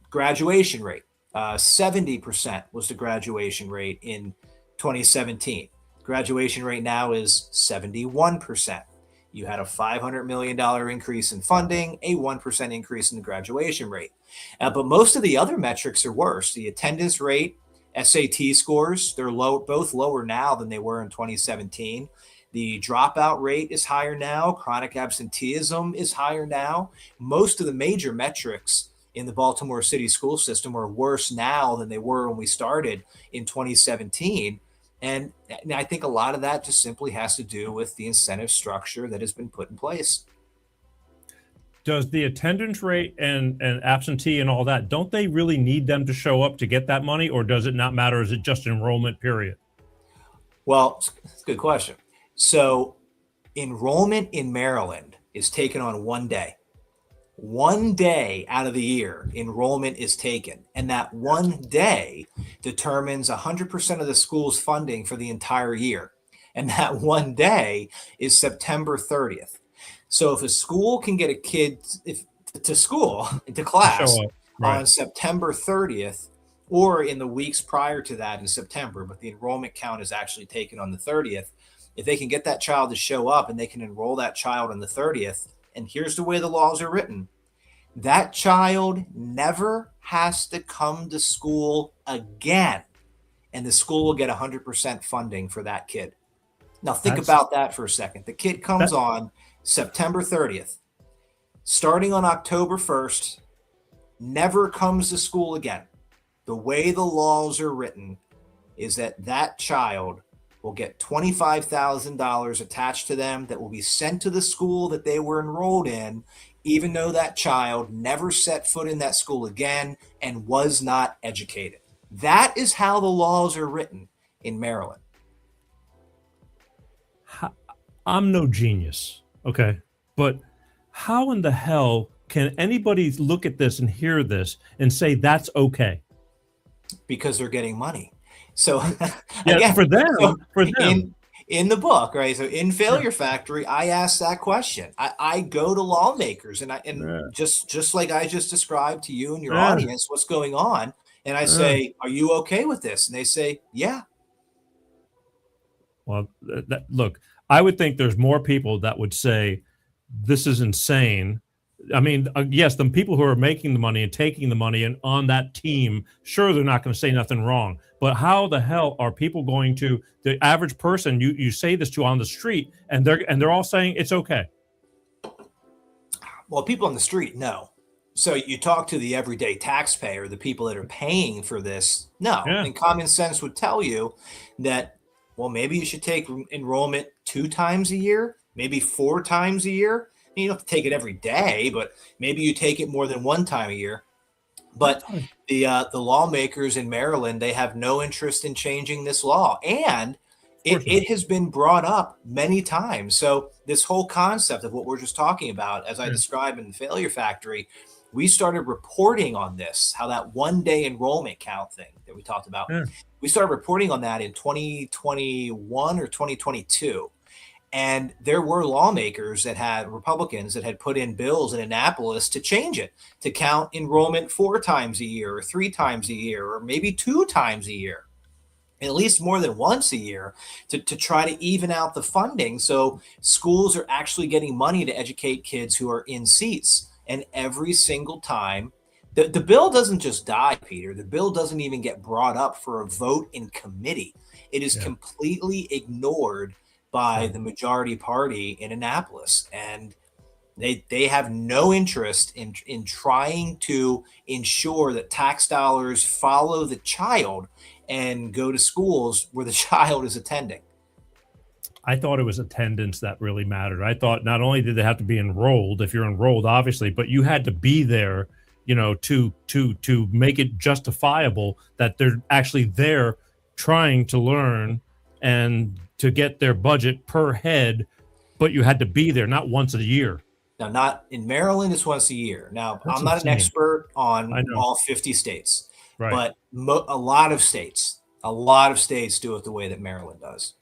Graduation rate, 70% was the graduation rate in 2017. Graduation rate now is 71%. You had a $500 million increase in funding, a 1% increase in the graduation rate. But most of the other metrics are worse. The attendance rate, SAT scores, they're both lower now than they were in 2017. The dropout rate is higher now. Chronic absenteeism is higher now. Most of the major metrics in the Baltimore City school system are worse now than they were when we started in 2017. And I think a lot of that just simply has to do with the incentive structure that has been put in place. Does the attendance rate and absentee and all that, don't they really need them to show up to get that money, or does it not matter? Is it just enrollment period? Well, it's a good question. So enrollment in Maryland is taken on one day. One day out of the year, enrollment is taken. And that one day determines 100% of the school's funding for the entire year. And that one day is September 30th. So if a school can get a kid to class Right. on September 30th, or in the weeks prior to that in September, but the enrollment count is actually taken on the 30th, if they can get that child to show up and they can enroll that child on the 30th, and here's the way the laws are written, that child never has to come to school again, and the school will get 100% funding for that kid. Now think about that for a second. The kid comes on September 30th, starting on October 1st, never comes to school again. The way the laws are written is that that child will get $25,000 attached to them that will be sent to the school that they were enrolled in, even though that child never set foot in that school again and was not educated. That is how the laws are written in Maryland. I'm no genius, okay? But how in the hell can anybody look at this and hear this and say that's okay? Because they're getting money. So yeah, again, for them. In the book, right? So in Failure Factory, I ask that question. I go to lawmakers and just like I just described to you and your audience, what's going on, and I say, "Are you okay with this?" And they say, "Yeah." Well, look, I would think there's more people that would say this is insane. I mean, yes, the people who are making the money and taking the money and on that team, sure, they're not going to say nothing wrong. But how the hell are people going to, the average person you say this to on the street, and they're all saying it's okay? Well, people on the street, no. So you talk to the everyday taxpayer, the people that are paying for this, no. Yeah. And common sense would tell you that, well, maybe you should take enrollment 2 times a year, maybe 4 times a year. You don't have to take it every day, but maybe you take it more than 1 time a year. But the lawmakers in Maryland, they have no interest in changing this law. And it has been brought up many times. So this whole concept of what we're just talking about, as I described in the Failure Factory, we started reporting on this, how that one-day enrollment count thing that we talked about, we started reporting on that in 2021 or 2022. And there were lawmakers that had, Republicans that had put in bills in Annapolis to change it, to count enrollment 4 times a year or 3 times a year, or maybe 2 times a year, at least more than once a year, to try to even out the funding. So schools are actually getting money to educate kids who are in seats. And every single time, the bill doesn't just die, Peter. The bill doesn't even get brought up for a vote in committee. It is completely ignored by the majority party in Annapolis, and they have no interest in trying to ensure that tax dollars follow the child and go to schools where the child is attending. I thought it was attendance that really mattered. I thought not only did they have to be enrolled, if you're enrolled, obviously, but you had to be there, to make it justifiable that they're actually there trying to learn and to get their budget per head, but you had to be there, not once a year. Now, not in Maryland, it's once a year. Now, That's I'm not insane. an expert on I know. all 50 states, Right. but a lot of states do it the way that Maryland does.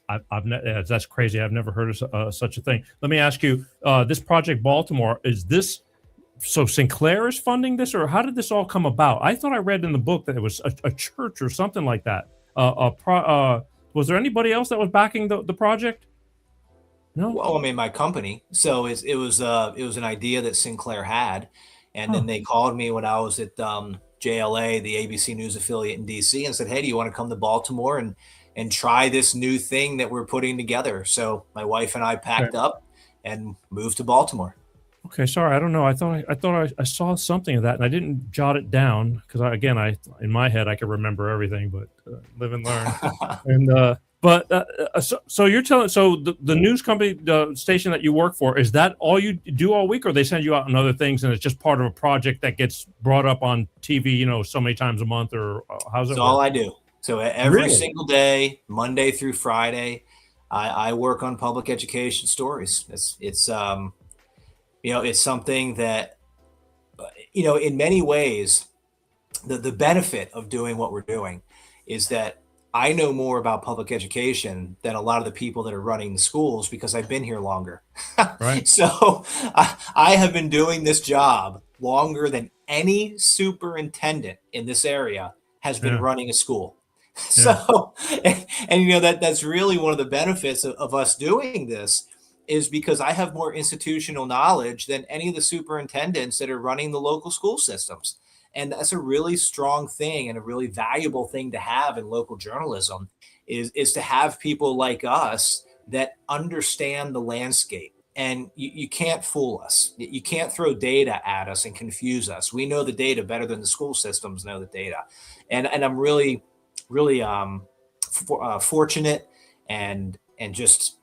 That's crazy. I've never heard of such a thing. Let me ask you, this Project Baltimore, is this, so Sinclair is funding this, or how did this all come about? I thought I read in the book that it was a church or something like that. Was there anybody else that was backing the project? No. Well, I mean, my company. So it was an idea that Sinclair had, and then they called me when I was at JLA, the ABC News affiliate in DC, and said, "Hey, do you want to come to Baltimore and try this new thing that we're putting together?" So my wife and I packed up and moved to Baltimore. Okay, sorry, I don't know. I thought I saw something of that, and I didn't jot it down because in my head I could remember everything, but live and learn. And so you're telling, so the news company, the station that you work for, is that all you do all week, or they send you out on other things and it's just part of a project that gets brought up on TV, so many times a month, or how's it? That's work? all I do. So every Really? single day, Monday through Friday, I work on public education stories. It's something that, in many ways, the benefit of doing what we're doing is that I know more about public education than a lot of the people that are running the schools because I've been here longer. Right. So I have been doing this job longer than any superintendent in this area has been running a school. So, and that's really one of the benefits of us doing this, is because I have more institutional knowledge than any of the superintendents that are running the local school systems. And that's a really strong thing and a really valuable thing to have in local journalism is to have people like us that understand the landscape. And you can't fool us. You can't throw data at us and confuse us. We know the data better than the school systems know the data. And I'm really, really fortunate and just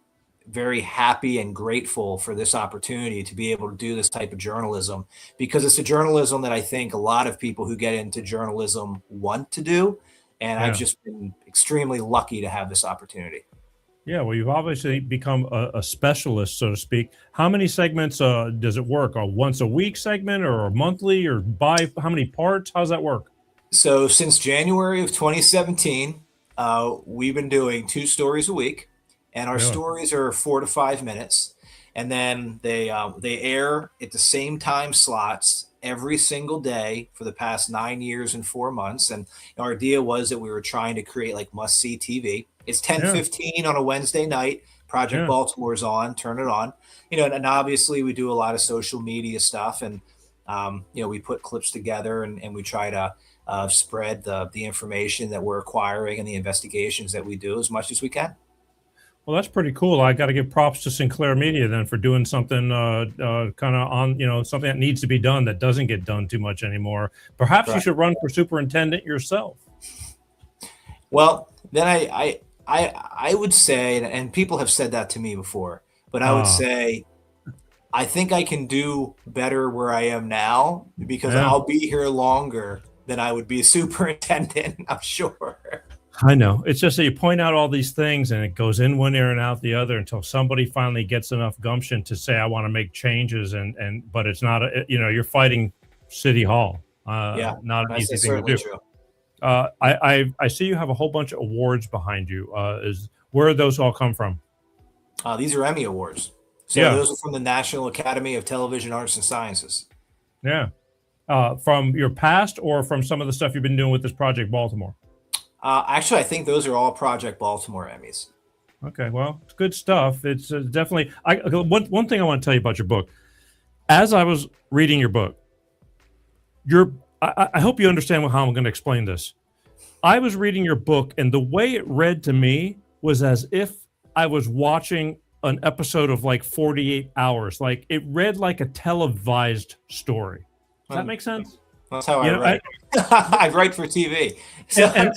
very happy and grateful for this opportunity to be able to do this type of journalism, because it's a journalism that I think a lot of people who get into journalism want to do. And I've just been extremely lucky to have this opportunity. Yeah, well, you've obviously become a specialist, so to speak. How many segments does it work? A once a week segment, or a monthly, or by how many parts? How's that work? So since January of 2017, we've been doing 2 stories a week. And our stories are 4 to 5 minutes, and then they air at the same time slots every single day for the past 9 years and 4 months. And our idea was that we were trying to create like must-see TV. It's 10:15 on a Wednesday night. Project Baltimore's on. Turn it on. And obviously we do a lot of social media stuff, and we put clips together and we try to spread the information that we're acquiring and the investigations that we do as much as we can. Well, that's pretty cool. I got to give props to Sinclair Media then for doing something kind of on, something that needs to be done that doesn't get done too much anymore. Perhaps you should run for superintendent yourself. Well, then I would say, and people have said that to me before, but I would say, I think I can do better where I am now because I'll be here longer than I would be a superintendent, I'm sure. I know. It's just that you point out all these things and it goes in one ear and out the other until somebody finally gets enough gumption to say, I want to make changes. But it's not, you're fighting City Hall. Not an easy thing to do. True. I see you have a whole bunch of awards behind you. Where do those all come from? These are Emmy Awards. So those are from the National Academy of Television Arts and Sciences. Yeah. From your past or from some of the stuff you've been doing with this Project Baltimore? Actually, I think those are all Project Baltimore Emmys. Okay, well, it's good stuff. It's definitely. One thing I want to tell you about your book. As I was reading your book, I hope you understand how I'm going to explain this. I was reading your book, and the way it read to me was as if I was watching an episode of like 48 Hours. Like it read like a televised story. Does that make sense? That's how You I know, write. I write for TV. So And-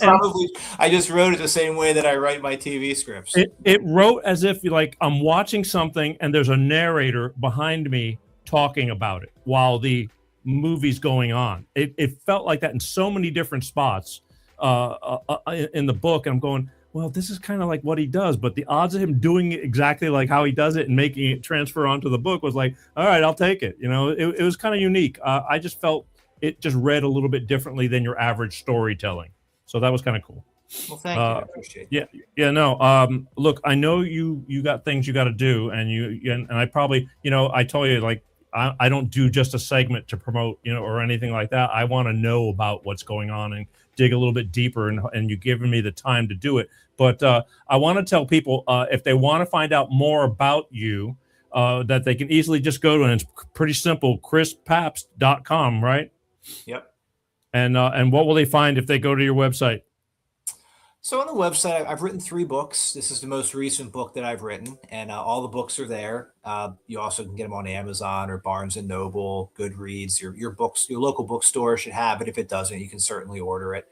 I just wrote it the same way that I write my TV scripts. it wrote as if like I'm watching something and there's a narrator behind me talking about it while the movie's going on. It felt like that in so many different spots in the book. And I'm going, well, this is kind of like what he does, but the odds of him doing it exactly like how he does it and making it transfer onto the book was like, all right, I'll take it. You know, it was kind of unique. I just felt it just read a little bit differently than your average storytelling. So that was kind of cool. Well, thank you. I appreciate it. Yeah, no. Look, I know you got things you got to do, and I probably, I told you, like, I don't do just a segment to promote, or anything like that. I want to know about what's going on and dig a little bit deeper, and you've given me the time to do it. But I want to tell people if they want to find out more about you, that they can easily just go to, and it's pretty simple, christopherpapst.com, right? Yep. And what will they find if they go to your website? So on the website, I've written 3 books. This is the most recent book that I've written, and all the books are there. You also can get them on Amazon or Barnes and Noble, Goodreads. Your local bookstore should have it. If it doesn't, you can certainly order it.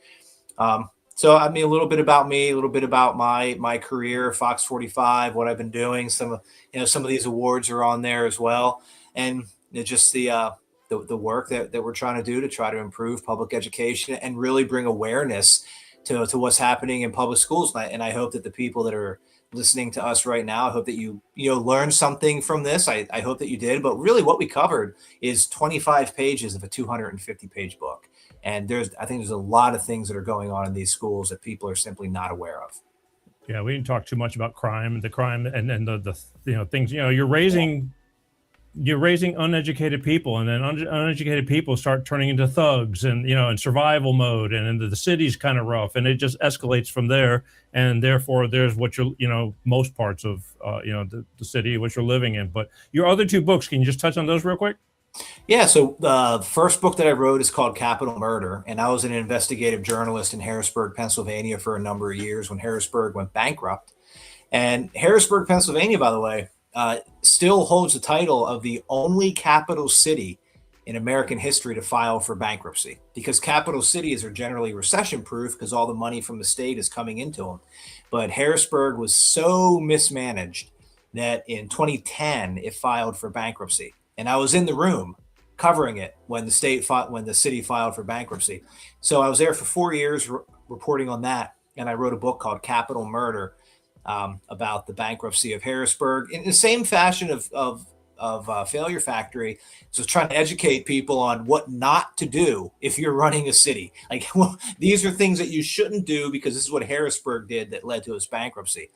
So I mean, a little bit about me, a little bit about my career, Fox 45, what I've been doing. Some of these awards are on there as well, and just the work that we're trying to do to try to improve public education and really bring awareness to what's happening in public schools. And I hope that the people that are listening to us right now, I hope that you learned something from this. I hope that you did. But really what we covered is 25 pages of a 250-page book. And I think there's a lot of things that are going on in these schools that people are simply not aware of. Yeah, we didn't talk too much about crime and the things, you're raising uneducated people, and then uneducated people start turning into thugs and, in survival mode, and the city's kind of rough, and it just escalates from there. And therefore there's what most parts of, the city which you're living in. But your other 2 books, can you just touch on those real quick? Yeah. So the first book that I wrote is called Capital Murder. And I was an investigative journalist in Harrisburg, Pennsylvania for a number of years when Harrisburg went bankrupt. And Harrisburg, Pennsylvania, by the way, still holds the title of the only capital city in American history to file for bankruptcy, because capital cities are generally recession proof because all the money from the state is coming into them. But Harrisburg was so mismanaged that in 2010 it filed for bankruptcy, and I was in the room covering it when the city filed for bankruptcy. So I was there for 4 years reporting on that, and I wrote a book called Capital Murder, about the bankruptcy of Harrisburg, in the same fashion of Failure Factory. So trying to educate people on what not to do if you're running a city. Like, well, these are things that you shouldn't do because this is what Harrisburg did that led to its bankruptcy.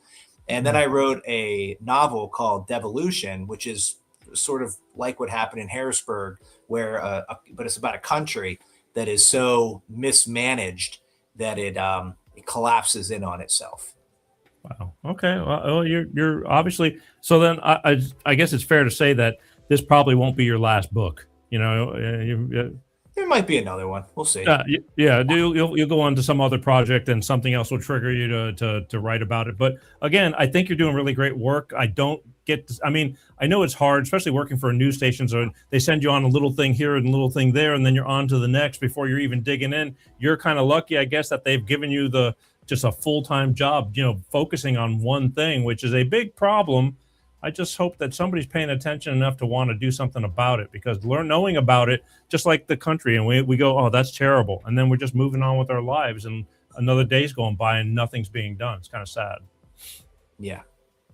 And then I wrote a novel called Devolution, which is sort of like what happened in Harrisburg, where but it's about a country that is so mismanaged that it collapses in on itself. Wow. Okay. Well, you're obviously, so then I guess it's fair to say that this probably won't be your last book. There might be another one. We'll see. Yeah. You'll go on to some other project and something else will trigger you to write about it. But again, I think you're doing really great work. I know it's hard, especially working for a news station. So they send you on a little thing here and a little thing there, and then you're on to the next before you're even digging in. You're kind of lucky, I guess, that they've given you just a full-time job, focusing on one thing, which is a big problem. I just hope that somebody's paying attention enough to want to do something about it, because knowing about it, just like the country, and we go, oh, that's terrible. And then we're just moving on with our lives, and another day's going by and nothing's being done. It's kind of sad. Yeah.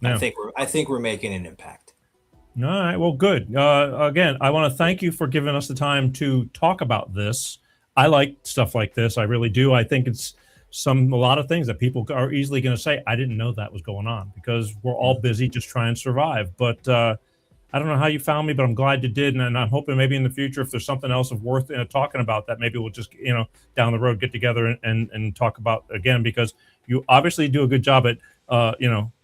I think we're making an impact. All right. Well, good. Again, I want to thank you for giving us the time to talk about this. I like stuff like this. I really do. I think it's a lot of things that people are easily going to say, I didn't know that was going on, because we're all busy just trying to survive. But I don't know how you found me, but I'm glad you did. And I'm hoping maybe in the future, if there's something else of worth talking about, that maybe we'll just, down the road, get together and talk about again, because you obviously do a good job at,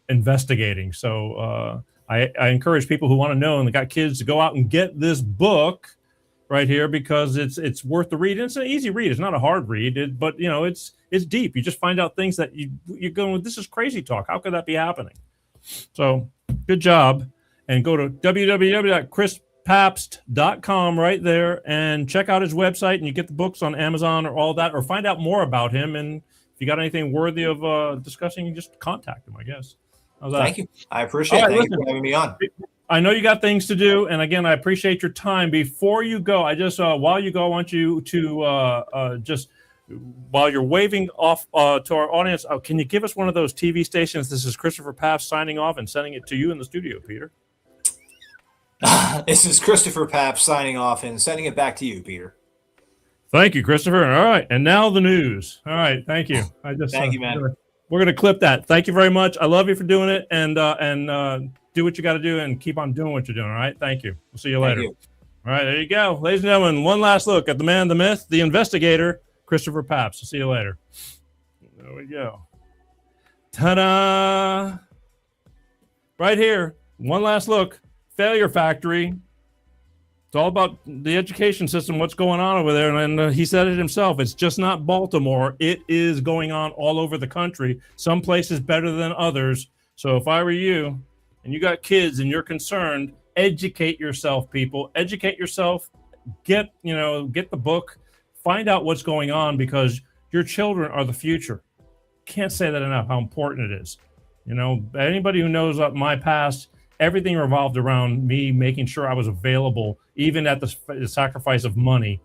investigating. So I encourage people who want to know and they got kids to go out and get this book right here, because it's worth the read. And it's an easy read. It's not a hard read, but it's deep. You just find out things that you're going, this is crazy talk. How could that be happening? So good job. And go to www.christopherpapst.com christopherpapst.com right there, and check out his website, and you get the books on Amazon or all that, or find out more about him. And if you got anything worthy of discussing, you just contact him, I guess. How's that? Thank you. I appreciate it. Thank you for having me on. I know you got things to do, and again, I appreciate your time. Before you go, I just while you go, I want you to just while you're waving off to our audience, can you give us one of those TV stations? This is Christopher Papst signing off and sending it to you in the studio, Peter. This is Christopher Papst signing off and sending it back to you, Peter. Thank you, Christopher. All right, and now the news. All right, thank you. Thank you, man. We're gonna clip that. Thank you very much. I love you for doing it, and do what you got to do and keep on doing what you're doing. All right. Thank you. We'll see you later. You. All right. There you go. Ladies and gentlemen, one last look at the man, the myth, the investigator, Christopher Papst. We'll see you later. There we go. Ta-da. Right here. One last look. Failure Factory. It's all about the education system, what's going on over there. And he said it himself. It's just not Baltimore. It is going on all over the country. Some places better than others. So if I were you, and you got kids and you're concerned, educate yourself, people. Educate yourself. Get the book. Find out what's going on, because your children are the future. Can't say that enough, how important it is. Anybody who knows my past, everything revolved around me making sure I was available, even at the sacrifice of money,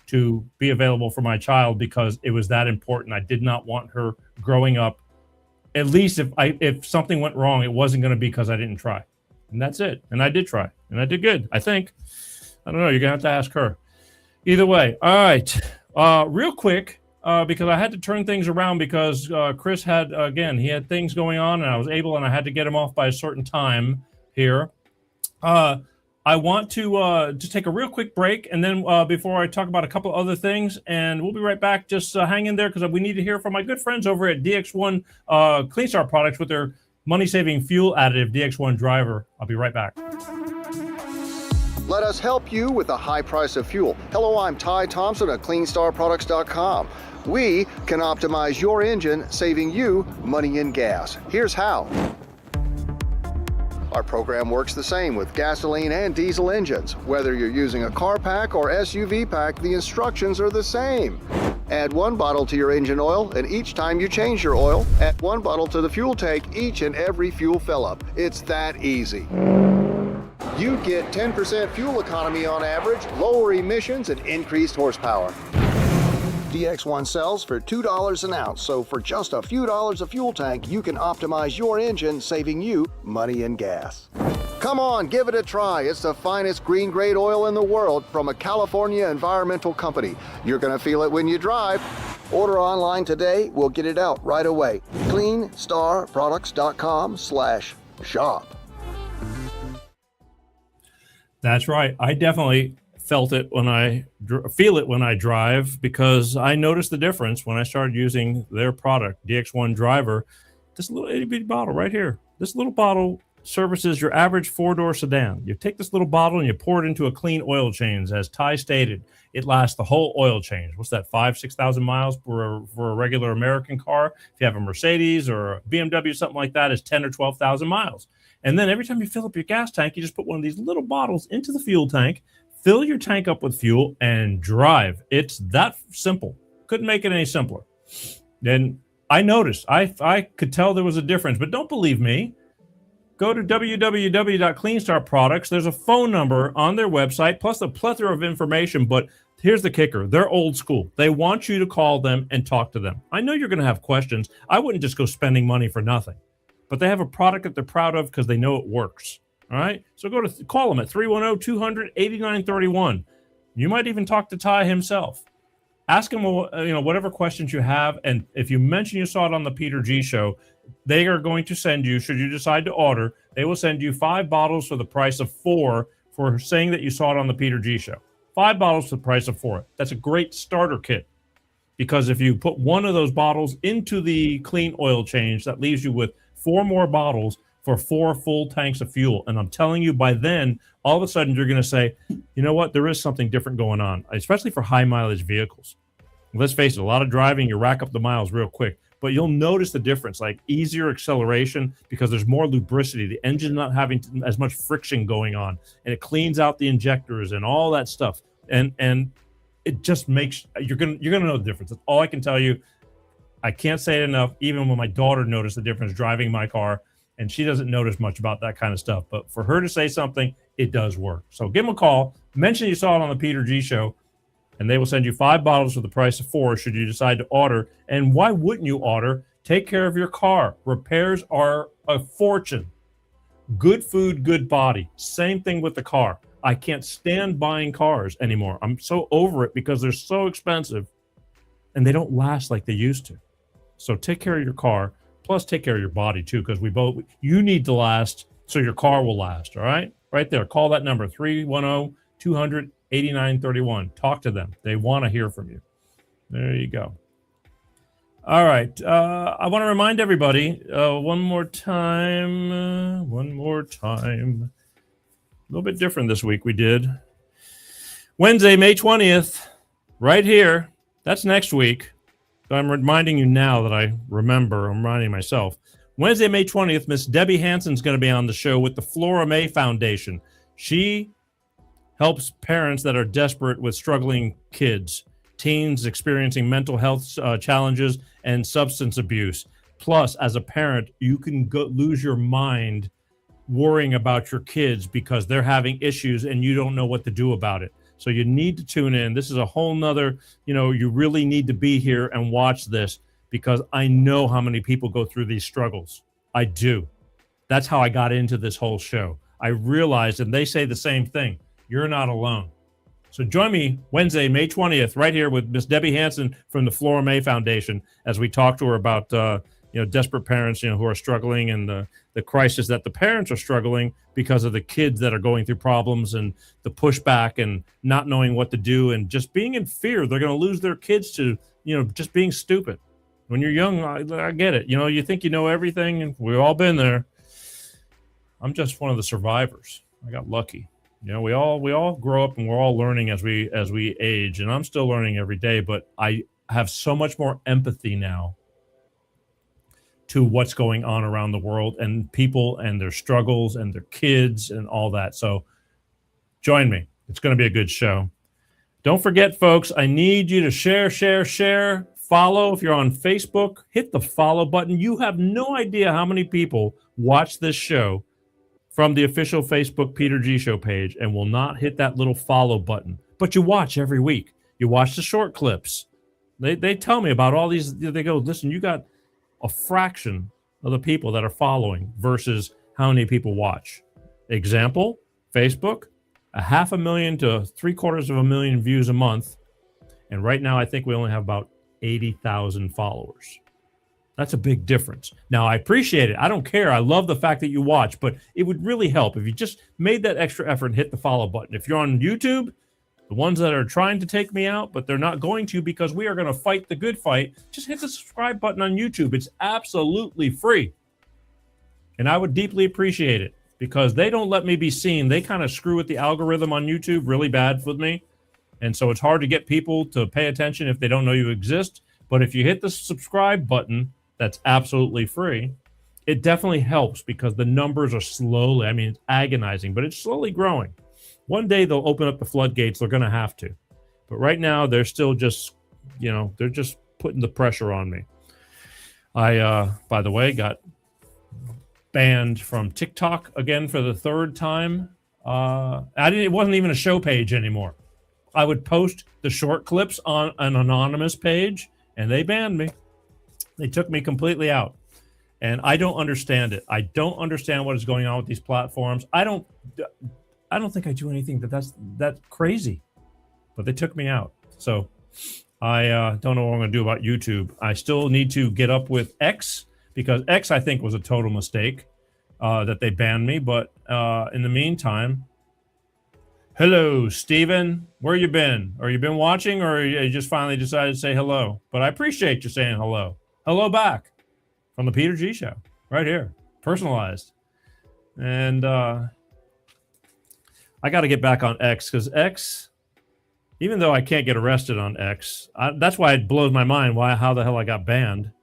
to be available for my child, because it was that important. I did not want her growing up. At least if something went wrong, it wasn't going to be because I didn't try. And that's it. And I did try. And I did good, I think. I don't know. You're going to have to ask her. Either way. All right. Real quick, because I had to turn things around, because Chris he had things going on, and I had to get him off by a certain time here. I want to just take a real quick break, and then before I talk about a couple other things, and we'll be right back. Just hang in there, because we need to hear from my good friends over at DX1 Clean Start Products with their money-saving fuel additive DX1 driver. I'll be right back. Let us help you with the high price of fuel. Hello, I'm Ty Thompson at CleanStarProducts.com. We can optimize your engine, saving you money and gas. Here's how. Our program works the same with gasoline and diesel engines. Whether you're using a car pack or SUV pack, the instructions are the same. Add 1 bottle to your engine oil, and each time you change your oil, add 1 bottle to the fuel tank each and every fuel fill-up. It's that easy. You get 10% fuel economy on average, lower emissions, and increased horsepower. DX1 sells for $2 an ounce, so for just a few dollars a fuel tank, you can optimize your engine, saving you money and gas. Come on, give it a try. It's the finest green-grade oil in the world from a California environmental company. You're going to feel it when you drive. Order online today. We'll get it out right away. CleanStarProducts.com/shop. That's right. I definitely felt it feel it when I drive, because I noticed the difference when I started using their product, DX1 Driver. This little itty-bitty bottle right here. This little bottle services your average 4-door sedan. You take this little bottle and you pour it into a clean oil change. As Ty stated, it lasts the whole oil change. What's that, 5,000-6,000 miles for a regular American car? If you have a Mercedes or a BMW, something like that, is 10 or 12,000 miles. And then every time you fill up your gas tank, you just put one of these little bottles into the fuel tank, fill your tank up with fuel, and drive. It's that simple. Couldn't make it any simpler. Then I noticed. I could tell there was a difference, but don't believe me. Go to www.cleanstartproducts. There's a phone number on their website, plus a plethora of information. But here's the kicker. They're old school. They want you to call them and talk to them. I know you're going to have questions. I wouldn't just go spending money for nothing. But they have a product that they're proud of because they know it works. All right? So call them at 310-200-8931. You might even talk to Ty himself. Ask him whatever questions you have. And if you mention you saw it on the Peter G Show, they are going to send you, should you decide to order, they will send you 5 bottles for the price of 4 for saying that you saw it on the Peter G Show. 5 bottles for the price of 4. That's a great starter kit, because if you put one of those bottles into the clean oil change, that leaves you with 4 more bottles for 4 full tanks of fuel. And I'm telling you, by then, all of a sudden, you're going to say, you know what, there is something different going on, especially for high mileage vehicles. Let's face it, a lot of driving, you rack up the miles real quick. but you'll notice the difference, like easier acceleration because there's more lubricity. The engine's not having as much friction going on, and it cleans out the injectors and all that stuff. And it just makes you're gonna know the difference. That's all I can tell you. I can't say it enough. Even when my daughter noticed the difference driving my car, and she doesn't notice much about that kind of stuff, but for her to say something, it does work. So give them a call. Mention you saw it on the Peter G Show, and they will send you 5 bottles for the price of 4 should you decide to order. And why wouldn't you order? Take care of your car. Repairs are a fortune. Good food, good body. Same thing with the car. I can't stand buying cars anymore. I'm so over it because they're so expensive and they don't last like they used to. So take care of your car, plus take care of your body too, because you need to last so your car will last, all right? Right there. Call that number, 310-200-8931. Talk to them. They want to hear from you. There you go. All right. I want to remind everybody one more time. A little bit different this week we did. Wednesday, May 20th, right here. That's next week. So I'm reminding you now that I remember. I'm reminding myself. Wednesday, May 20th, Miss Debbie Hansen's going to be on the show with the Flora May Foundation. She helps parents that are desperate with struggling kids, teens experiencing mental health challenges and substance abuse. Plus, as a parent, you can lose your mind worrying about your kids because they're having issues and you don't know what to do about it. So you need to tune in. This is a whole nother, you really need to be here and watch this because I know how many people go through these struggles. I do. That's how I got into this whole show. I realized, and they say the same thing, you're not alone. So join me Wednesday, May 20th, right here with Miss Debbie Hansen from the Flora May Foundation as we talk to her about, desperate parents, who are struggling and the crisis that the parents are struggling because of the kids that are going through problems and the pushback and not knowing what to do and just being in fear. They're going to lose their kids to, just being stupid. When you're young, I get it. You think you know everything, and we've all been there. I'm just one of the survivors. I got lucky. We all grow up and we're all learning as we age, and I'm still learning every day, but I have so much more empathy now to what's going on around the world and people and their struggles and their kids and all that. So join me. It's going to be a good show. Don't forget, folks, I need you to share, follow. If you're on Facebook, hit the follow button. You have no idea how many people watch this show from the official Facebook Peter G Show page and will not hit that little follow button. But you watch every week. You watch the short clips. They tell me about all these. They go, listen, you got a fraction of the people that are following versus how many people watch. Example, Facebook, 500,000 to 750,000 views a month. And right now, I think we only have about 80,000 followers. That's a big difference. Now, I appreciate it. I don't care. I love the fact that you watch, but it would really help if you just made that extra effort and hit the follow button. If you're on YouTube, the ones that are trying to take me out, but they're not going to because we are going to fight the good fight, just hit the subscribe button on YouTube. It's absolutely free. And I would deeply appreciate it because they don't let me be seen. They kind of screw with the algorithm on YouTube really bad with me. And so it's hard to get people to pay attention if they don't know you exist. But if you hit the subscribe button, that's absolutely free. It definitely helps because the numbers are slowly, it's agonizing, but it's slowly growing. One day they'll open up the floodgates. They're going to have to. But right now they're still just, they're just putting the pressure on me. I, by the way, got banned from TikTok again for the 3rd time. It wasn't even a show page anymore. I would post the short clips on an anonymous page and they banned me. They took me completely out. And I don't understand it. I don't understand what is going on with these platforms. I don't think I do anything that's crazy, but they took me out. So I don't know what I'm going to do about YouTube. I still need to get up with X because X, I think, was a total mistake that they banned me. But in the meantime, hello, Steven. Where you been? Are you been watching or you just finally decided to say hello? But I appreciate you saying hello. Hello back from the Peter G Show right here, personalized. And I got to get back on X because X, even though I can't get arrested on X, that's why it blows my mind how the hell I got banned.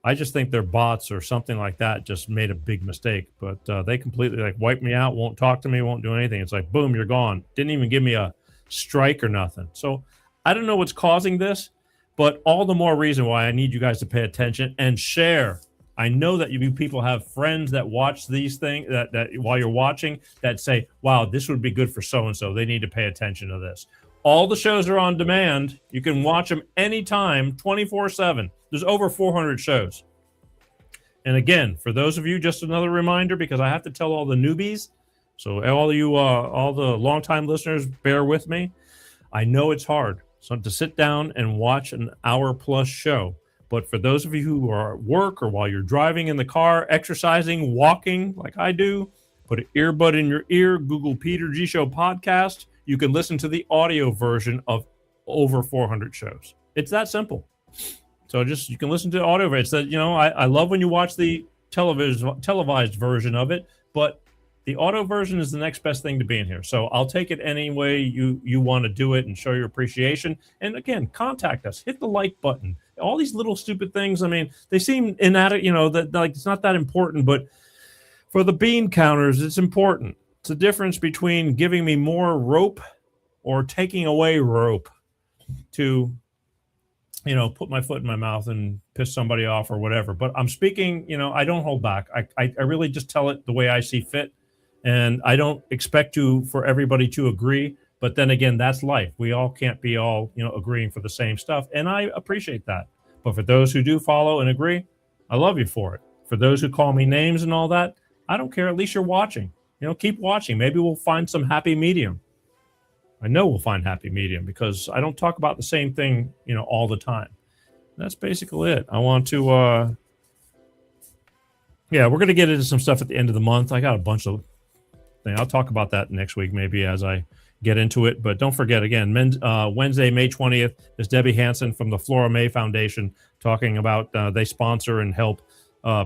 I just think they're bots or something like that. Just made a big mistake, but they completely like wiped me out. Won't talk to me. Won't do anything. It's like boom, you're gone. Didn't even give me a strike or nothing. So I don't know what's causing this, but all the more reason why I need you guys to pay attention and share. I know that you people have friends that watch these things that while you're watching that say, wow, this would be good for so-and-so. They need to pay attention to this. All the shows are on demand. You can watch them anytime, 24/7. There's over 400 shows. And again, for those of you, just another reminder, because I have to tell all the newbies. So all of you, all the longtime listeners, bear with me. I know it's hard to sit down and watch an hour-plus show. But for those of you who are at work or while you're driving in the car, exercising, walking like I do, put an earbud in your ear, Google Peter G Show podcast. You can listen to the audio version of over 400 shows. It's that simple. So you can listen to the audio. It's that, I love when you watch the televised version of it, but the audio version is the next best thing to being here. So I'll take it any way you want to do it and show your appreciation. And again, contact us. Hit the like button. All these little stupid things, I mean, they seem inadequate, that like it's not that important, but for the bean counters, it's important. It's the difference between giving me more rope or taking away rope to, put my foot in my mouth and piss somebody off or whatever. But I'm speaking, I don't hold back. I really just tell it the way I see fit. And I don't expect for everybody to agree. But then again, that's life. We all can't be all, agreeing for the same stuff. And I appreciate that. But for those who do follow and agree, I love you for it. For those who call me names and all that, I don't care. At least you're watching. Keep watching. Maybe we'll find some happy medium. I know we'll find happy medium because I don't talk about the same thing, all the time. That's basically it. I want to, we're going to get into some stuff at the end of the month. I got a bunch of things. I'll talk about that next week, maybe as I get into it. But don't forget, again, Wednesday, May 20th, is Debbie Hansen from the Flora May Foundation talking about they sponsor and help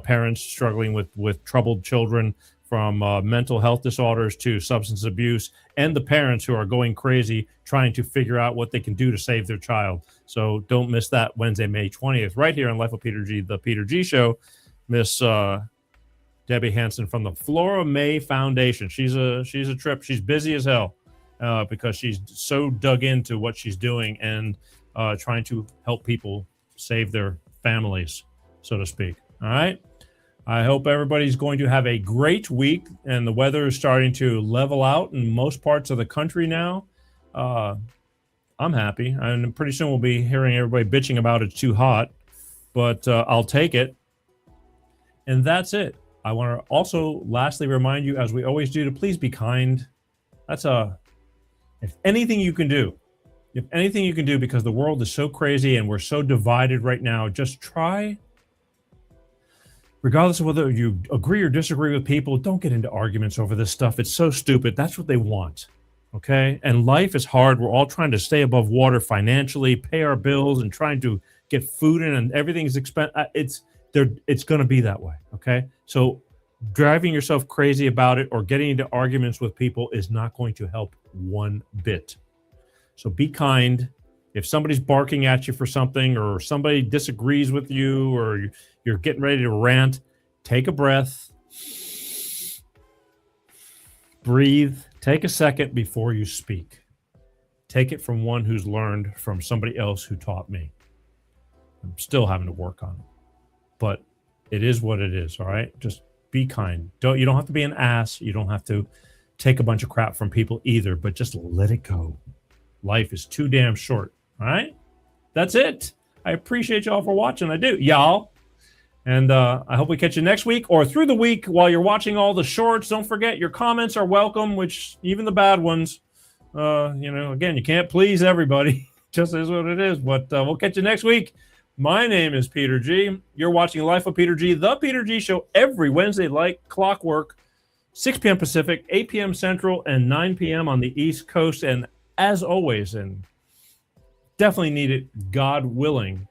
parents struggling with troubled children, from mental health disorders to substance abuse, and the parents who are going crazy trying to figure out what they can do to save their child. So don't miss that Wednesday, May 20th, right here on Life of Peter G, the Peter G Show. Miss Debbie Hansen from the Flora May Foundation. She's a trip. She's busy as hell because she's so dug into what she's doing and trying to help people save their families, so to speak. All right. I hope everybody's going to have a great week, and the weather is starting to level out in most parts of the country now. I'm happy, and pretty soon we'll be hearing everybody bitching about it's too hot, but I'll take it. And that's it. I want to also lastly remind you, as we always do, to please be kind. If anything you can do, because the world is so crazy and we're so divided right now, just try. Regardless of whether you agree or disagree with people, don't get into arguments over this stuff. It's so stupid. That's what they want, okay? And life is hard. We're all trying to stay above water financially, pay our bills, and trying to get food in, and everything's expensive. It's going to be that way, okay? So driving yourself crazy about it or getting into arguments with people is not going to help one bit. So be kind. If somebody's barking at you for something, or somebody disagrees with you, or you're getting ready to rant, take a breath, breathe, take a second before you speak. Take it from one who's learned from somebody else who taught me. I'm still having to work on it, but it is what it is. All right. Just be kind. You don't have to be an ass. You don't have to take a bunch of crap from people either, but just let it go. Life is too damn short. All right. That's it. I appreciate y'all for watching. I do, y'all. And I hope we catch you next week or through the week while you're watching all the shorts. Don't forget, your comments are welcome, which even the bad ones, again, you can't please everybody. Just is what it is. But we'll catch you next week. My name is Peter G. You're watching Life of Peter G, the Peter G Show, every Wednesday like clockwork, 6 p.m. Pacific, 8 p.m. Central, and 9 p.m. on the East Coast. And as always, and definitely need it, God willing,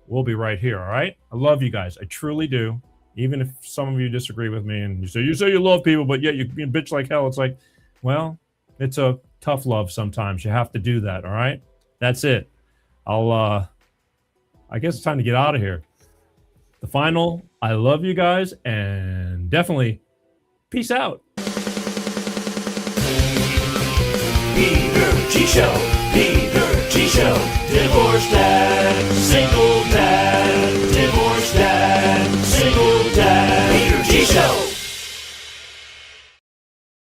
we'll be right here, all right? I love you guys. I truly do. Even if some of you disagree with me and you say you love people, but yet you bitch like hell. It's like, well, it's a tough love sometimes. You have to do that, all right? That's it. I guess it's time to get out of here. The final, I love you guys, and definitely peace out. Peter G Show, Peter G Show, divorced dad, single dad, divorced dad, single dad, Peter G Show.